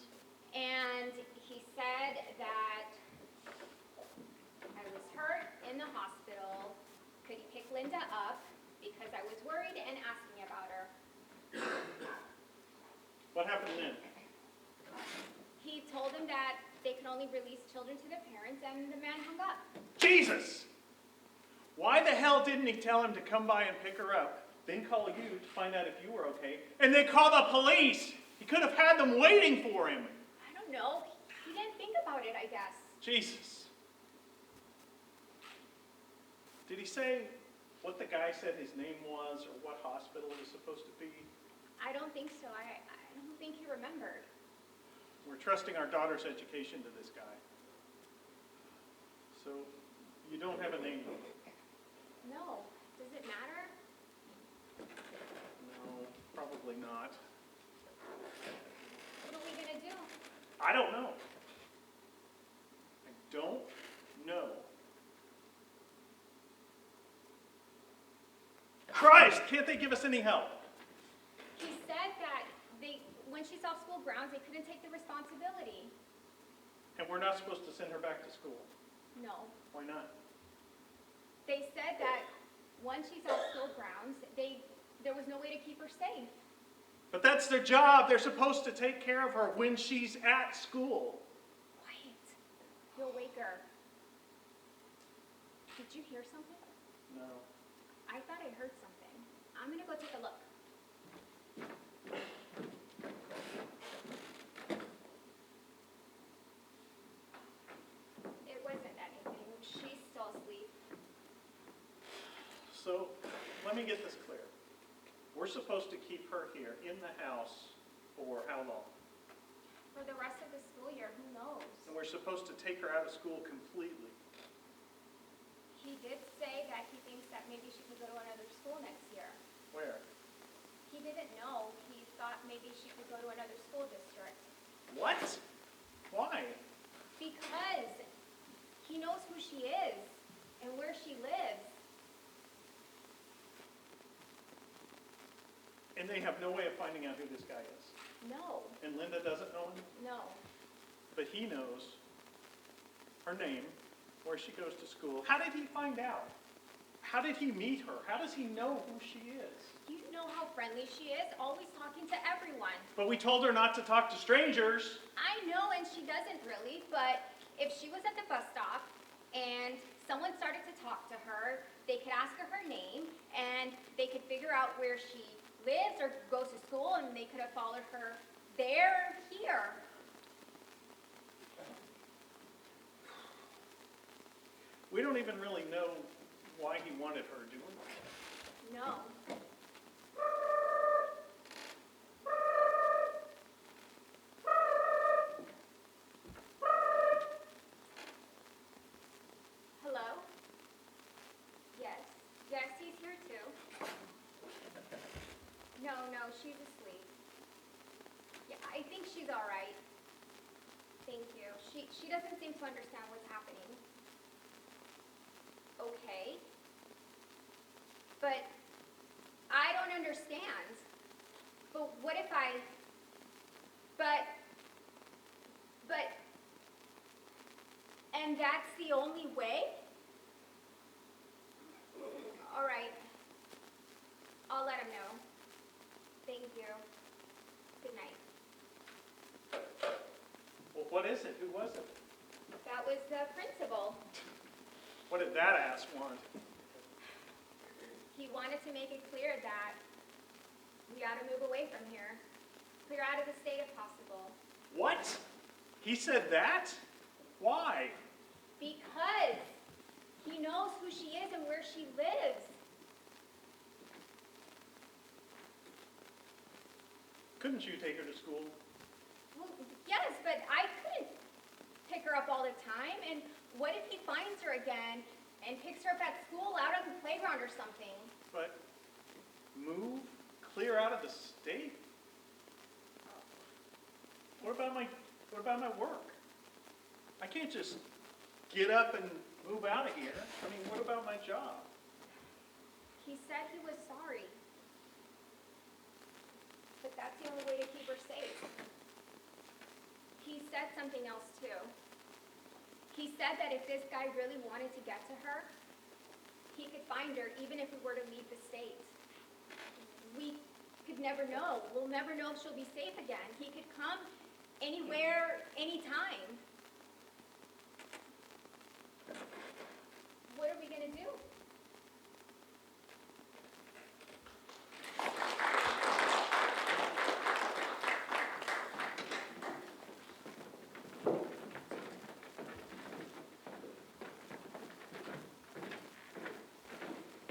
And he said that I was hurt in the hospital. Could he pick Linda up? Because I was worried and asked me about her. what happened then? He told him that they could only release children to their parents, and the man hung up. Jesus! Why the hell didn't he tell him to come by and pick her up, then call you to find out if you were okay, and then call the police? He could have had them waiting for him. I don't know. He didn't think about it, I guess. Jesus. Did he say what the guy said his name was or what hospital it was supposed to be? I don't think so. I don't think he remembered. We're trusting our daughter's education to this guy. So, you don't have a name? No. Does it matter? No, probably not. What are we gonna do? I don't know. I don't know. Christ, can't they give us any help? He said that when she's off school grounds, they couldn't take the responsibility. And we're not supposed to send her back to school. No. Why not? They said that once she's off school grounds, there was no way to keep her safe. But that's their job. They're supposed to take care of her when she's at school. Quiet. You'll wake her. Did you hear something? No. I thought I heard something. I'm gonna go take a look. It wasn't anything. She's still asleep. So, let me get this clear. We're supposed to keep her here in the house for how long? For the rest of the school year, who knows? And we're supposed to take her out of school completely. He did say that he thinks that maybe she could go to another school next year. Where? He didn't know. He thought maybe she could go to another school district. What? Why? Because he knows who she is and where she lives. And they have no way of finding out who this guy is. No, And Linda doesn't know him, no. but he knows her name, where she goes to school. How did he find out? How did he meet her? How does he know who she is? You know how friendly she is, always talking to everyone. But we told her not to talk to strangers. I know, and she doesn't really, but if she was at the bus stop and someone started to talk to her, they could ask her her name, and they could figure out where she lives or goes to school, and they could have followed her there or here. We don't even really know why he wanted her, do we? No. Hello? Yes. Yes, he's here too. No, she's asleep. Yeah, I think she's all right. Thank you. She doesn't seem to understand what's happening. Okay. But I don't understand. But what if and that's the only way? All right. I'll let him know. Thank you. Good night. Well, what is it? Who was it? That was the principal. What did that ass want? He wanted to make it clear that we ought to move away from here. clear out of the state if possible. What? He said that? Why? Because he knows who she is and where she lives. Couldn't you take her to school? Well, yes, but I couldn't pick her up all the time. And what if he finds her again and picks her up at school, out on the playground or something? But move clear out of the state? What about my work? I can't just get up and move out of here. I mean, what about my job? He said he was sorry. But that's the only way to keep her safe. He said something else too. He said that if this guy really wanted to get to her, he could find her even if we were to leave the state. We could never know. We'll never know if she'll be safe again. He could come anywhere, anytime. What are we going to do?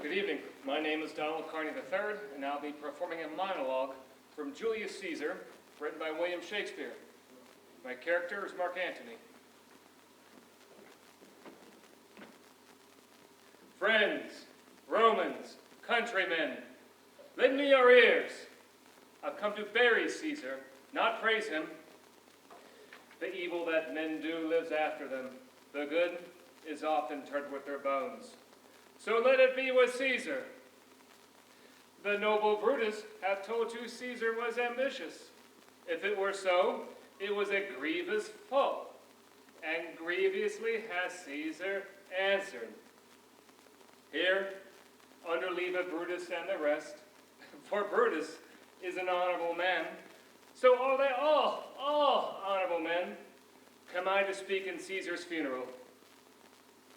Good evening. My name is Donald Carney III, and I'll be performing a monologue from Julius Caesar, written by William Shakespeare. My character is Mark Antony. Friends, Romans, countrymen, lend me your ears. I've come to bury Caesar, not praise him. The evil that men do lives after them. The good is often turned with their bones. So let it be with Caesar. The noble Brutus hath told you Caesar was ambitious. If it were so, it was a grievous fault, and grievously has Caesar answered. Here, under leave of Brutus and the rest, for Brutus is an honorable man, so are they all honorable men, come I to speak in Caesar's funeral.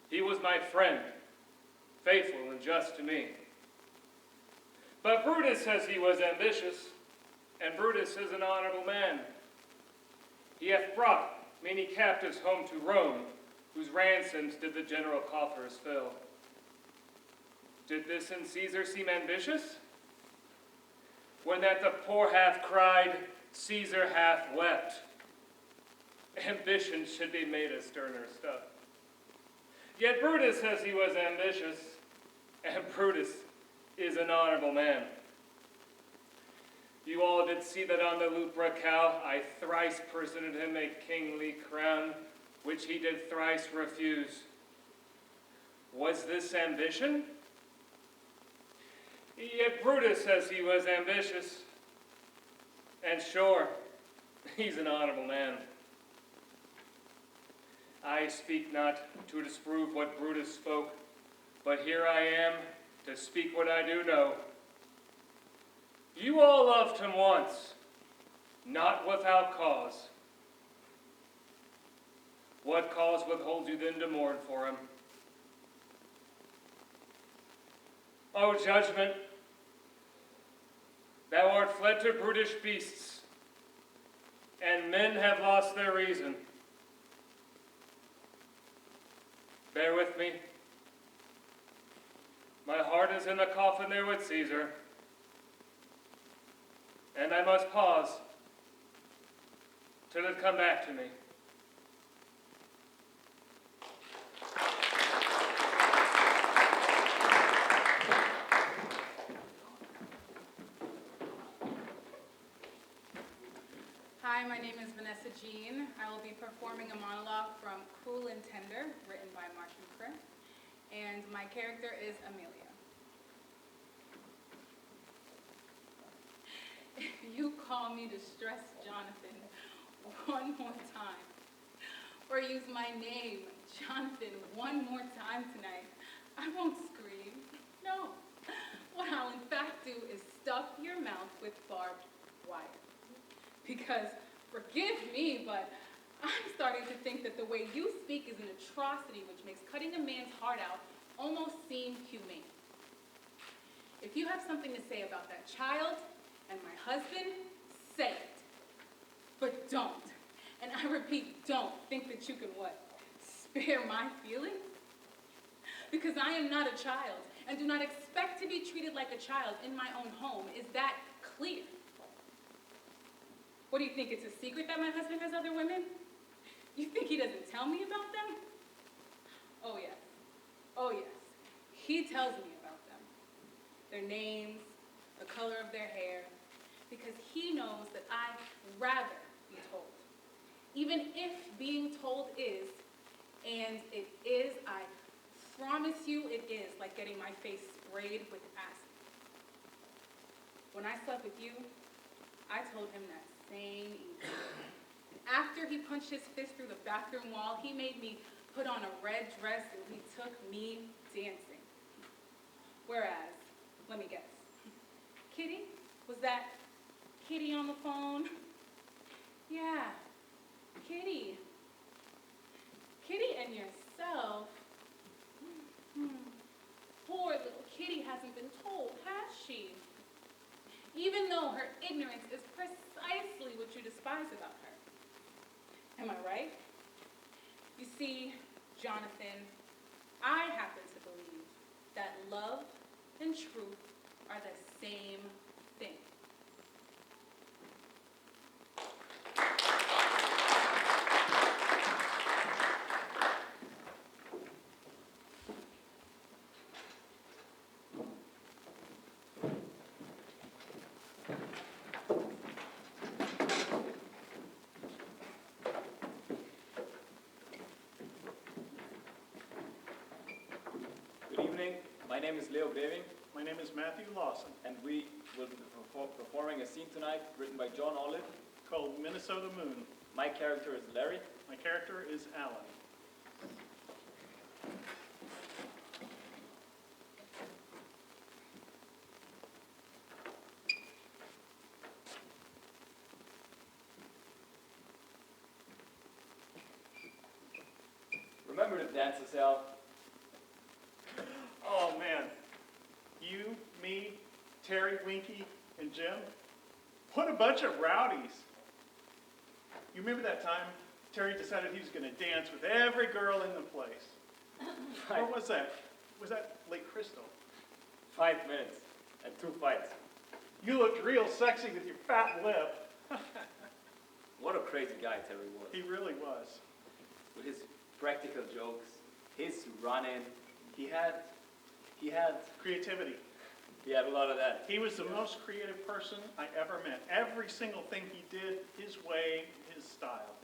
He was my friend, faithful and just to me. But Brutus says he was ambitious, and Brutus is an honorable man. He hath brought many captives home to Rome, whose ransoms did the general coffers fill. Did this in Caesar seem ambitious? When that the poor hath cried, Caesar hath wept. Ambition should be made of sterner stuff. Yet Brutus says he was ambitious, and Brutus is an honorable man. You all did see that on the Lupercal I thrice presented him a kingly crown, which he did thrice refuse. Was this ambition? Yet Brutus says he was ambitious, and sure, he's an honorable man. I speak not to disprove what Brutus spoke, but here I am to speak what I do know. You all loved him once, not without cause. What cause withholds you then to mourn for him? O judgment, thou art fled to brutish beasts, and men have lost their reason. Bear with me. My heart is in the coffin there with Caesar, and I must pause till it come back to me. Hi, my name is Vanessa Jean. I will be performing a monologue from Cruel and Tender, written by Martian Crimm, and my character is Amelia. If you call me Distressed Jonathan one more time, or use my name, Jonathan, one more time tonight, I won't scream. No. What I'll in fact do is stuff your mouth with barbed wire. Because, forgive me, but I'm starting to think that the way you speak is an atrocity which makes cutting a man's heart out almost seem humane. If you have something to say about that child and my husband, say it. But don't, and I repeat, don't think that you can what? Spare my feelings? Because I am not a child, and do not expect to be treated like a child in my own home. Is that clear? What do you think, it's a secret that my husband has other women? You think he doesn't tell me about them? Oh yes, oh yes, he tells me about them. Their names, the color of their hair, because he knows that I'd rather be told. Even if being told is, and it is, I promise you it is, like getting my face sprayed with acid. When I slept with you, I told him that same evening. After he punched his fist through the bathroom wall, he made me put on a red dress and he took me dancing. Whereas, let me guess, Kitty? Was that Kitty on the phone? Yeah, Kitty. Kitty and yourself. Poor little Kitty hasn't been told, has she? Even though her ignorance is precisely what you despise about her. Am I right? You see, Jonathan, I happen to believe that love and truth are the same thing. Good evening. My name is Leo Greving, My name is Matthew Lawson, and we will be performing a scene tonight written by John Olive. called Minnesota Moon. My character is Larry. My character is Alan. Remember to dance us out. Oh, man. You, me, Terry, Winky, and Jim? What a bunch of rowdies. You remember that time Terry decided he was going to dance with every girl in the place? Or was that? Was that Lake Crystal? 5 minutes and 2 fights. You looked real sexy with your fat lip. What a crazy guy Terry was. He really was. With his practical jokes, his running, he had Creativity. a lot of that. He was the most creative person I ever met. Every single thing he did, his way, his style.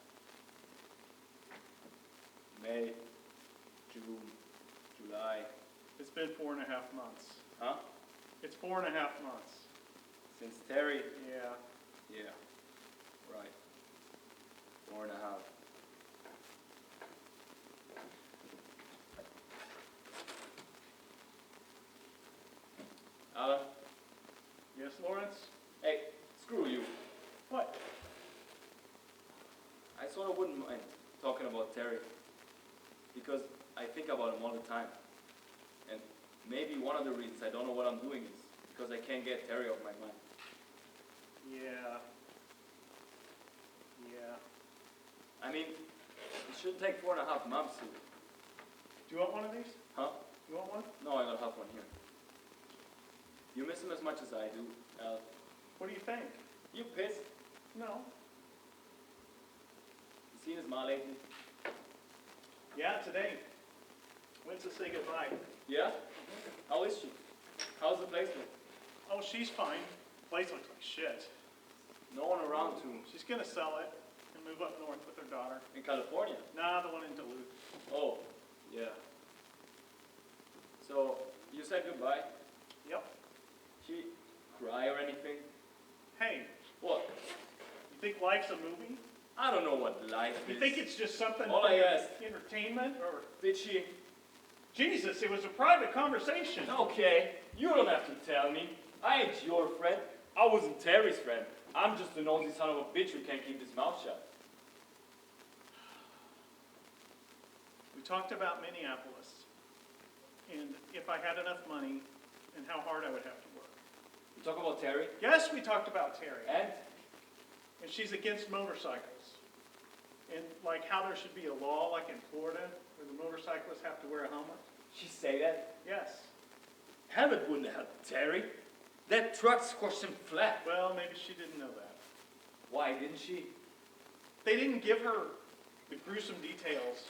May, June, July. It's been 4.5 months. Huh? It's 4.5 months. Since Terry, Yeah. yeah, right. 4.5. Alan? Yes, Lawrence? Hey, screw you. What? I sort of wouldn't mind talking about Terry. Because I think about him all the time. And maybe one of the reasons I don't know what I'm doing is because I can't get Terry off my mind. Yeah. Yeah. I mean, it shouldn't take 4.5 months to... Do you want one of these? Huh? You want one? No, I don't have one here. You miss him as much as I do, Al. What do you think? You pissed? No. You seen his ma lately? Yeah, today. Went to say goodbye. Yeah? How is she? How's the place look? Oh, she's fine. Place looks like shit. No one around to... She's gonna sell it and move up north with her daughter. In California? Nah, the one in Duluth. Oh, yeah. So, you said goodbye? Yep. She cry or anything? Hey, What? you think life's a movie? I don't know what life is. You think it's just something All I asked. entertainment or... Did she? Jesus, it was a private conversation. Okay, you don't have to tell me. I ain't your friend. I wasn't Terry's friend. I'm just a nosy son of a bitch who can't keep his mouth shut. We talked about Minneapolis and if I had enough money and how hard I would have to work. You talk about Terry? Yes, we talked about Terry. And? And she's against motorcycles. And like how there should be a law like in Florida where the motorcyclists have to wear a helmet. She say that? Yes. Helmet wouldn't help Terry. That truck squashed him flat. Well, maybe she didn't know that. Why didn't she? They didn't give her the gruesome details.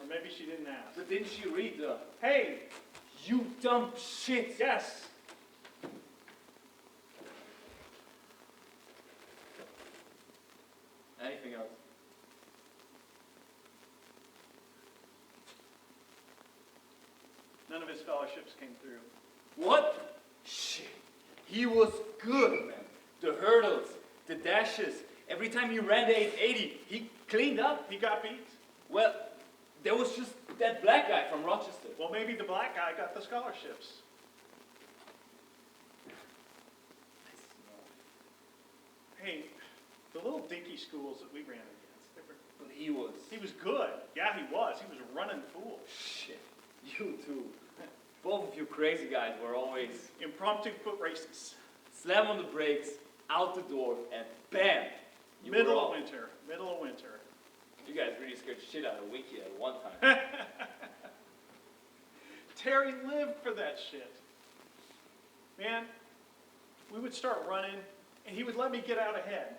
Or maybe she didn't ask. But didn't she read the... Hey! You dumb shit! Yes! Anything else? None of his fellowships came through. What? Shit. He was good, man. The hurdles, the dashes. Every time he ran the 880, he cleaned up. He got beat? Well, there was just that black guy from Rochester. Well, maybe the black guy got the scholarships. Hey, the little dinky schools that we ran against, they were, But he was... he was good. Yeah, he was. He was running fool. Shit. You too. Both of you crazy guys were always... Impromptu foot races. Slam on the brakes, out the door, and bam! You were Middle off. of winter. Middle of winter. You guys really scared the shit out of Wiki at one time. Terry lived for that shit. Man, we would start running, and he would let me get out ahead.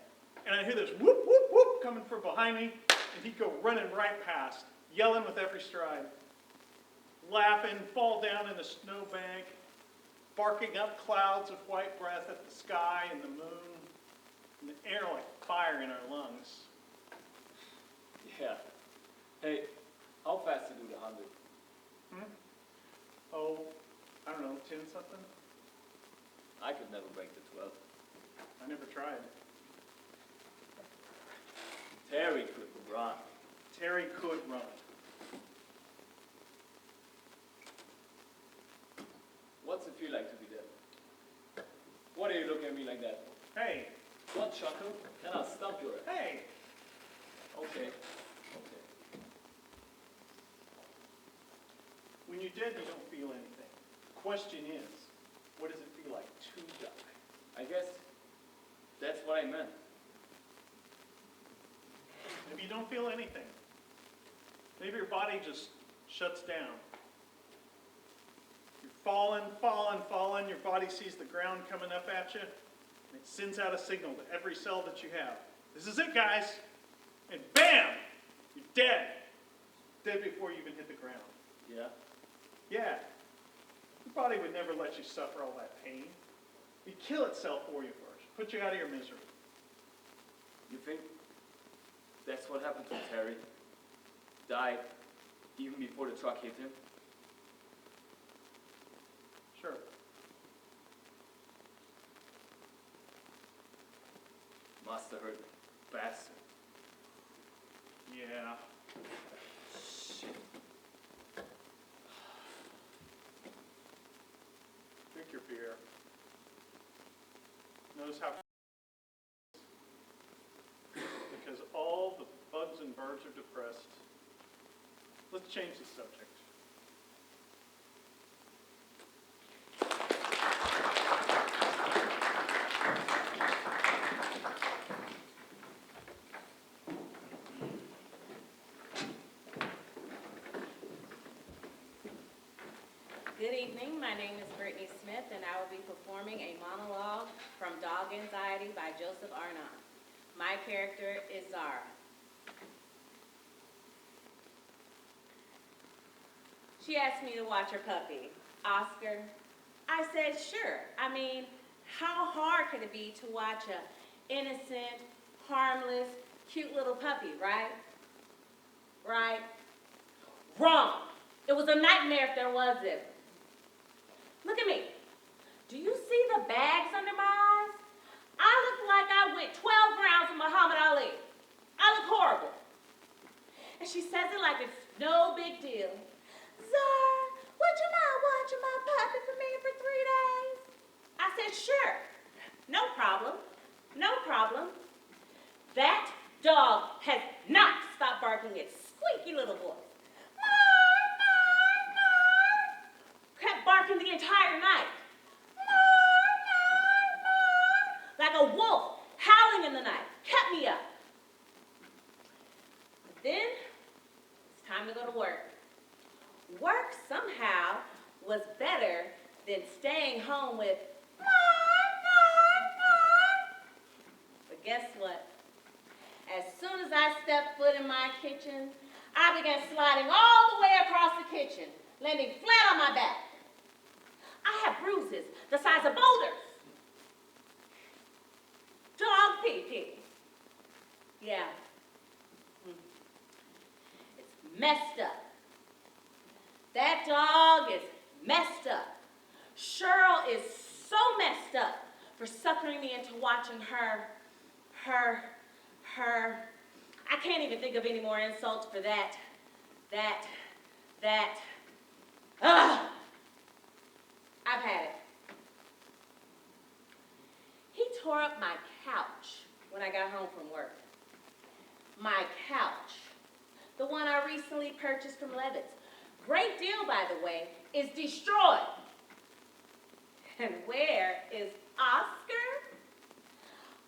And I'd hear this whoop, whoop, whoop coming from behind me, and he'd go running right past, yelling with every stride, laughing, fall down in the snowbank, barking up clouds of white breath at the sky and the moon, and the air like fire in our lungs. Yeah. Hey, how fast you do the 100? Oh, I don't know, 10 something? I could never break the 12. I never tried. Terry could run. Terry could run. What's it feel like to be there? What are you looking at me like that for? Hey, One chuckle, and I'll stump your ass. hey, Okay. Okay. when you're dead, you don't feel anything. The question is, what does it feel like to die? I guess that's what I meant. Maybe you don't feel anything. Maybe your body just shuts down. You're falling, falling, falling. Your body sees the ground coming up at you, and it sends out a signal to every cell that you have. This is it, guys. And bam! You're dead. Dead before you even hit the ground. Yeah? Yeah. Your body would never let you suffer all that pain. It'd kill itself for you first. Put you out of your misery. You think that's what happened to Terry? Died even before the truck hit him? Sure. Must have hurt bastard. Yeah. Shit. Drink your beer. Notice how because all the bugs and birds are depressed. Let's change the subject. Good evening, my name is Brittany Smith, and I will be performing a monologue from Dog Anxiety by Joseph Arnon. My character is Zara. She asked me to watch her puppy, Oscar. I said, sure. I mean, how hard could it be to watch a innocent, harmless, cute little puppy, right? Right? Wrong. It was a nightmare if there was it. Look at me. Do you see the bags under my eyes? I look like I went 12 rounds with Muhammad Ali. I look horrible. And she says it like it's no big deal. Zara, would you mind watching my puppy for me for 3 days? I said, sure. No problem. No problem. That dog has not stopped barking its squeaky little voice. Kept barking the entire night. Like a wolf howling in the night. Kept Then it's time to go to work. Work somehow was better than staying home with Mom, Mom, Mom. But guess what? As soon as I stepped foot in my kitchen, I began sliding all the way across the kitchen, landing flat on my back. I have bruises the size of boulders. Dog pee-pee. Yeah. It's messed up. That dog is messed up. Cheryl is so messed up for suckering me into watching her. I can't even think of any more insults for that. I've had it. He tore up my couch when I got home from work. My couch. The one I recently purchased from Levitt's. Great deal, by the way, is destroyed. And where is Oscar?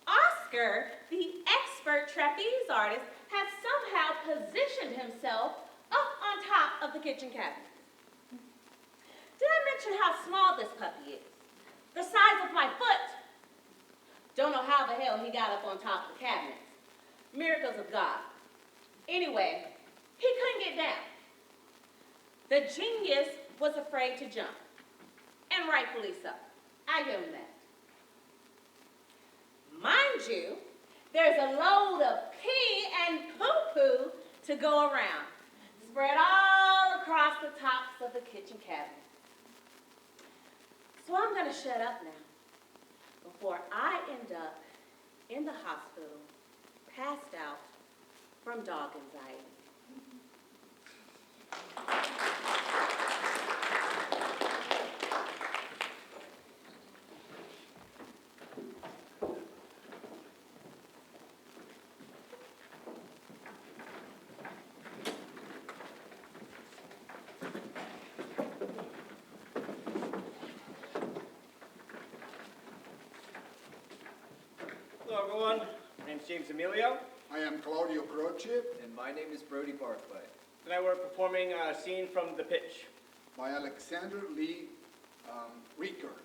Oscar, the expert trapeze artist, has somehow positioned himself up on top of the kitchen cabinet. Did I mention how small this puppy is? The size of my foot. Don't know how the hell he got up on top of the cabinets. Miracles of God. Anyway, he couldn't get down. The genius was afraid to jump. And rightfully so. I give him that. Mind you, there's a load of pee and poo-poo to go around, spread all across the tops of the kitchen cabinet. So I'm going to shut up now before I end up in the hospital, passed out from dog anxiety. Hello, everyone. My name's James Emilio. I am Claudio Croce. And my name is Brody Barclay. Tonight we're performing a scene from The Pitch. By Alexander Lee Rieker.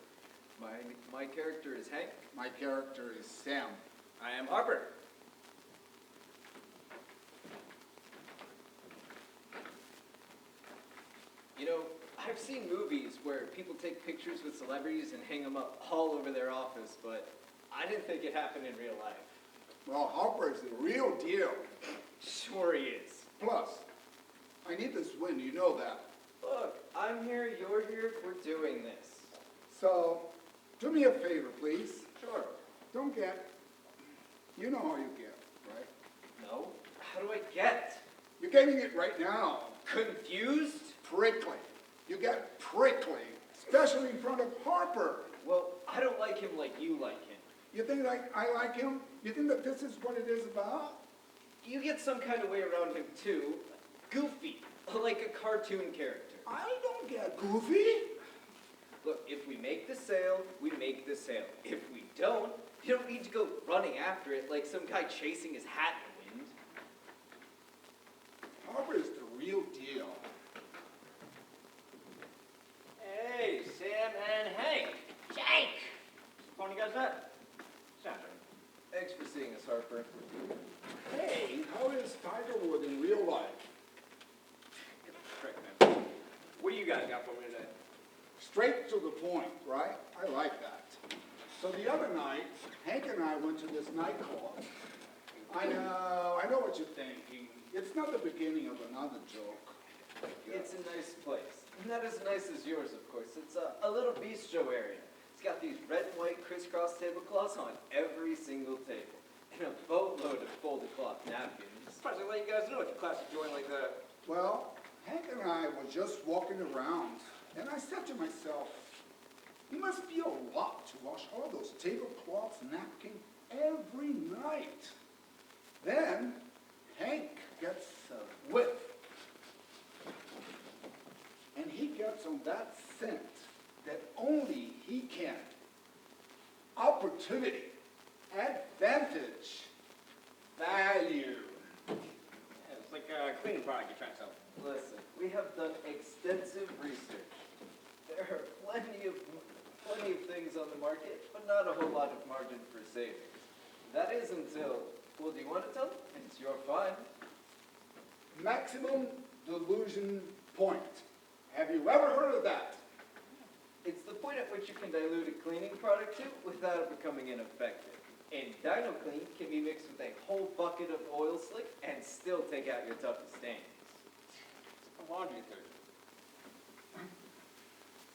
My character is Hank. My character is Sam. I am Harper. You know, I've seen movies where people take pictures with celebrities and hang them up all over their office, but I didn't think it happened in real life. Well, Harper is the real deal. Sure he is. Plus, I need this win, you know that. Look, I'm here, you're here, we're doing this. So, do me a favor, please. Sure. Don't get, you know how you get, right? No? How do I get? You're getting it right now. Confused? Prickly. You get prickly, especially in front of Harper. Well, I don't like him like you like him. You think I like him? You think that this is what it is about? You get some kind of way around him too. Goofy, like a cartoon character. I don't get goofy. Look, if we make the sale, we make the sale. If we don't, you don't need to go running after it like some guy chasing his hat in the wind. Harper is the real deal. Hey, Sam and Hank. Jake! Phone you guys at? Sounds right. Thanks for seeing us, Harper. Hey, how is Tigerwood in real life? Correct, man. What do you guys got for me today? Straight to the point, right? I like that. So the other night, Hank and I went to this nightclub. I know what you're thinking. It's not the beginning of another joke. It's a nice place. Not as nice as yours, of course. It's a little bistro area. It's got these red and white crisscross tablecloths on every single table. And a boatload of folded cloth napkins. Surprised I let you guys know it's a classic joint like that. Well, Hank and I were just walking around, and I said to myself, it must be a lot to wash all those tablecloths and napkins every night. Then, Hank gets a whiff. And he gets on that scent that only he can. Opportunity, advantage, value. Yeah, it's like cleaning product you're trying to sell? Listen, we have done extensive research. There are plenty of things on the market, but not a whole lot of margin for savings. That is until, well, do you want to tell? It's your fun. Maximum dilution point. Have you ever heard of that? It's the point at which you can dilute a cleaning product to without it becoming ineffective. And Dino Clean can be mixed with a whole bucket of oil slick and still take out your toughest stains. It's a laundry detergent.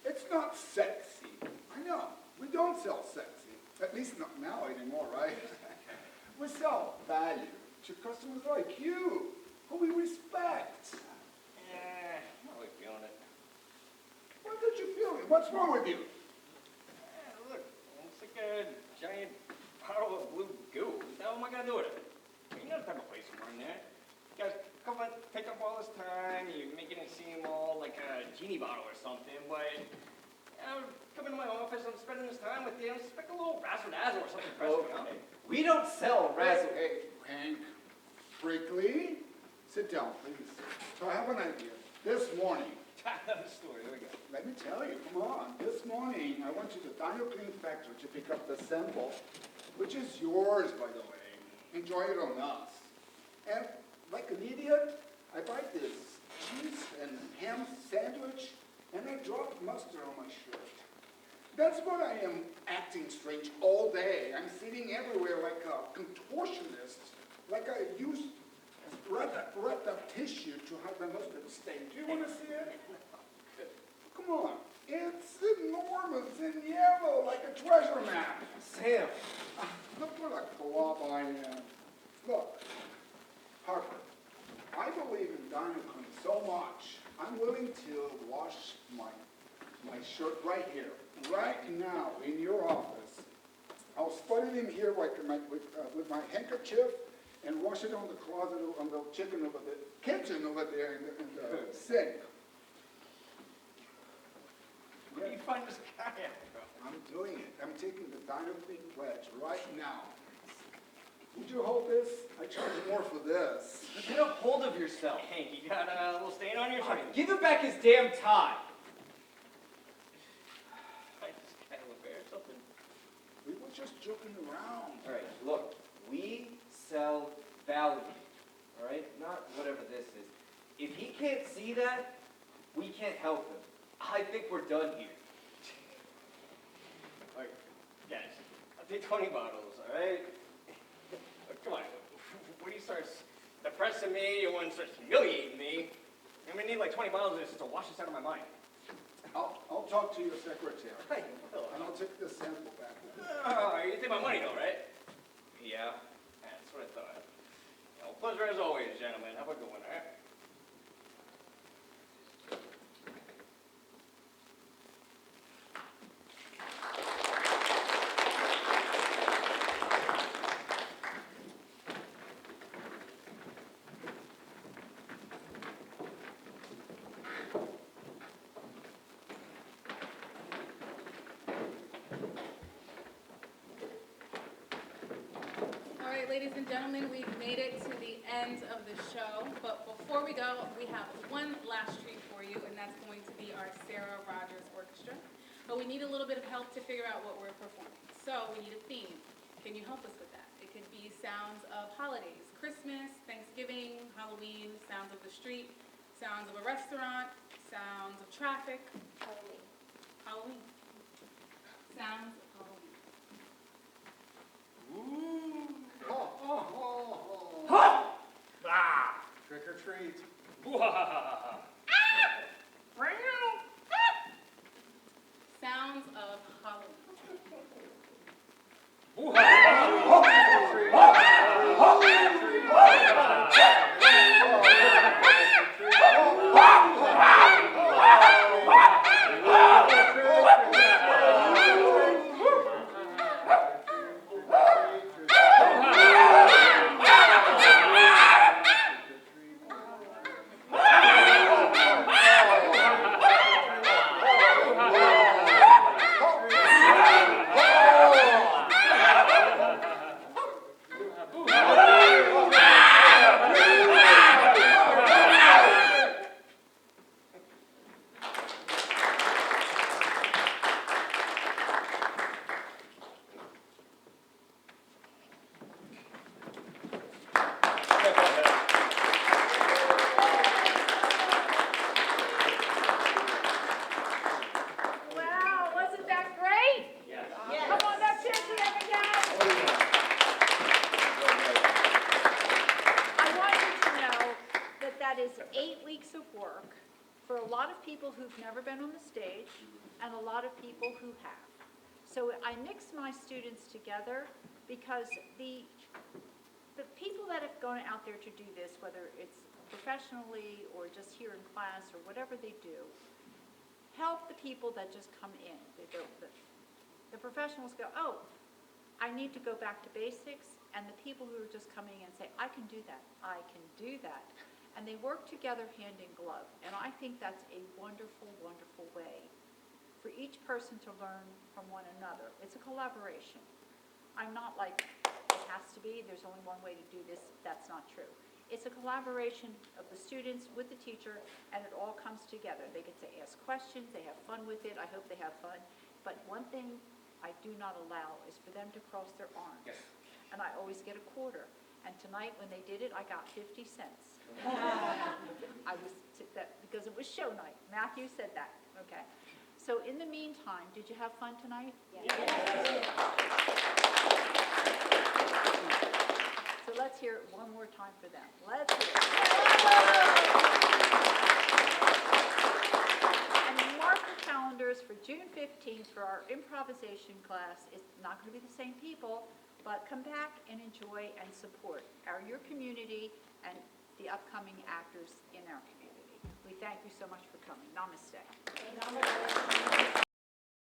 It's not sexy. I know. We don't sell sexy. At least not now anymore, right? We sell value to customers like you, who we respect. Yeah, I'm not really feeling it. Why don't you feel it? What's wrong with you? Look, it's like a giant bottle of blue goo. What the hell am I gonna do with it? You know the type of place I'm running there. You guys come and take up all this time, you're making it seem all like a genie bottle or something, but come into my office, I'm spending this time with you, I'm expect a little razzle-dazzle or something fresh, you know? We don't sell razzle. Hey, Hank, Brickley, sit down, please. So I have an idea. This morning, Another story, here we go. let me tell you, come on. This morning, I went to the Dino Clean factory to pick up the sample, which is yours, by the way. Enjoy it on us. And like an idiot, I buy this cheese and ham sandwich, and I drop mustard on my shirt. That's what I am acting strange all day. I'm sitting everywhere like a contortionist, like I use wrapped up tissue to hide my mustard stain. Do you want to see it? Come on. It's enormous and yellow like a treasure map. Sam, Look what a glob I am. Look, Harper, I believe in Dino Clean so much, I'm willing to wash my shirt right here, right now, in your office. I'll spot it in here like with my handkerchief and wash it on the closet, on the kitchen over there in the sink. Where do you find this guy at, bro? I'm doing it. I'm taking the Dino Clean pledge right now. Would you hold this? I charge more for this. get a hold of yourself. Hank, you got a little stain on your shirt? Give him back his damn tie. I just kind of embarrassed or something. We were just joking around. All right, look, we sell value, all right? Not whatever this is. If he can't see that, we can't help him. I think we're done here. All right, guys, I'll take 20 bottles, all right? Come on, when you start depressing me, you want to start humiliating me, I'm gonna need like 20 bottles of this to wash this out of my mind. I'll talk to your secretary, Hey, and I'll take the sample back. oh, you take my money though, right? Yeah, that's what I thought. Well, pleasure as always, gentlemen. Have a good one, all right? All right, ladies and gentlemen, we've made it to the end of the show, but before we go, we have one last treat for you, and that's going to be our Sara Rogers Orchestra. But we need a little bit of help to figure out what we're performing. So we need a theme. Can you help us with that? It could be sounds of holidays, Christmas, Thanksgiving, Halloween, sounds of the street, sounds of a restaurant, sounds of traffic. Halloween. Sounds of Halloween. Trick or treat. Sounds of Halloween. that is 8 weeks of work for a lot of people who've never been on the stage and a lot of people who have. So I mix my students together because the people that have gone out there to do this, whether it's professionally or just here in class or whatever they do, help the people that just come in. The professionals go, oh, I need to go back to basics, and the people who are just coming in say, I can do that, I can do that. And they work together hand in glove, and I think that's a wonderful, wonderful way for each person to learn from one another. It's a collaboration. I'm not like, it has to be, there's only one way to do this. That's not true. It's a collaboration of the students with the teacher, and it all comes together. They get to ask questions, they have fun with it, I hope they have fun. But one thing I do not allow is for them to cross their arms. Yes. And I always get a quarter. And tonight, when they did it, I got 50 cents. Because it was show night. Matthew said that, okay. So in the meantime, did you have fun tonight? Yes. So let's hear it one more time for them. Let's hear it. And mark your calendars for June 15th for our improvisation class. It's not going to be the same people, but come back and enjoy and support your community and the upcoming actors in our community. We thank you so much for coming. Namaste.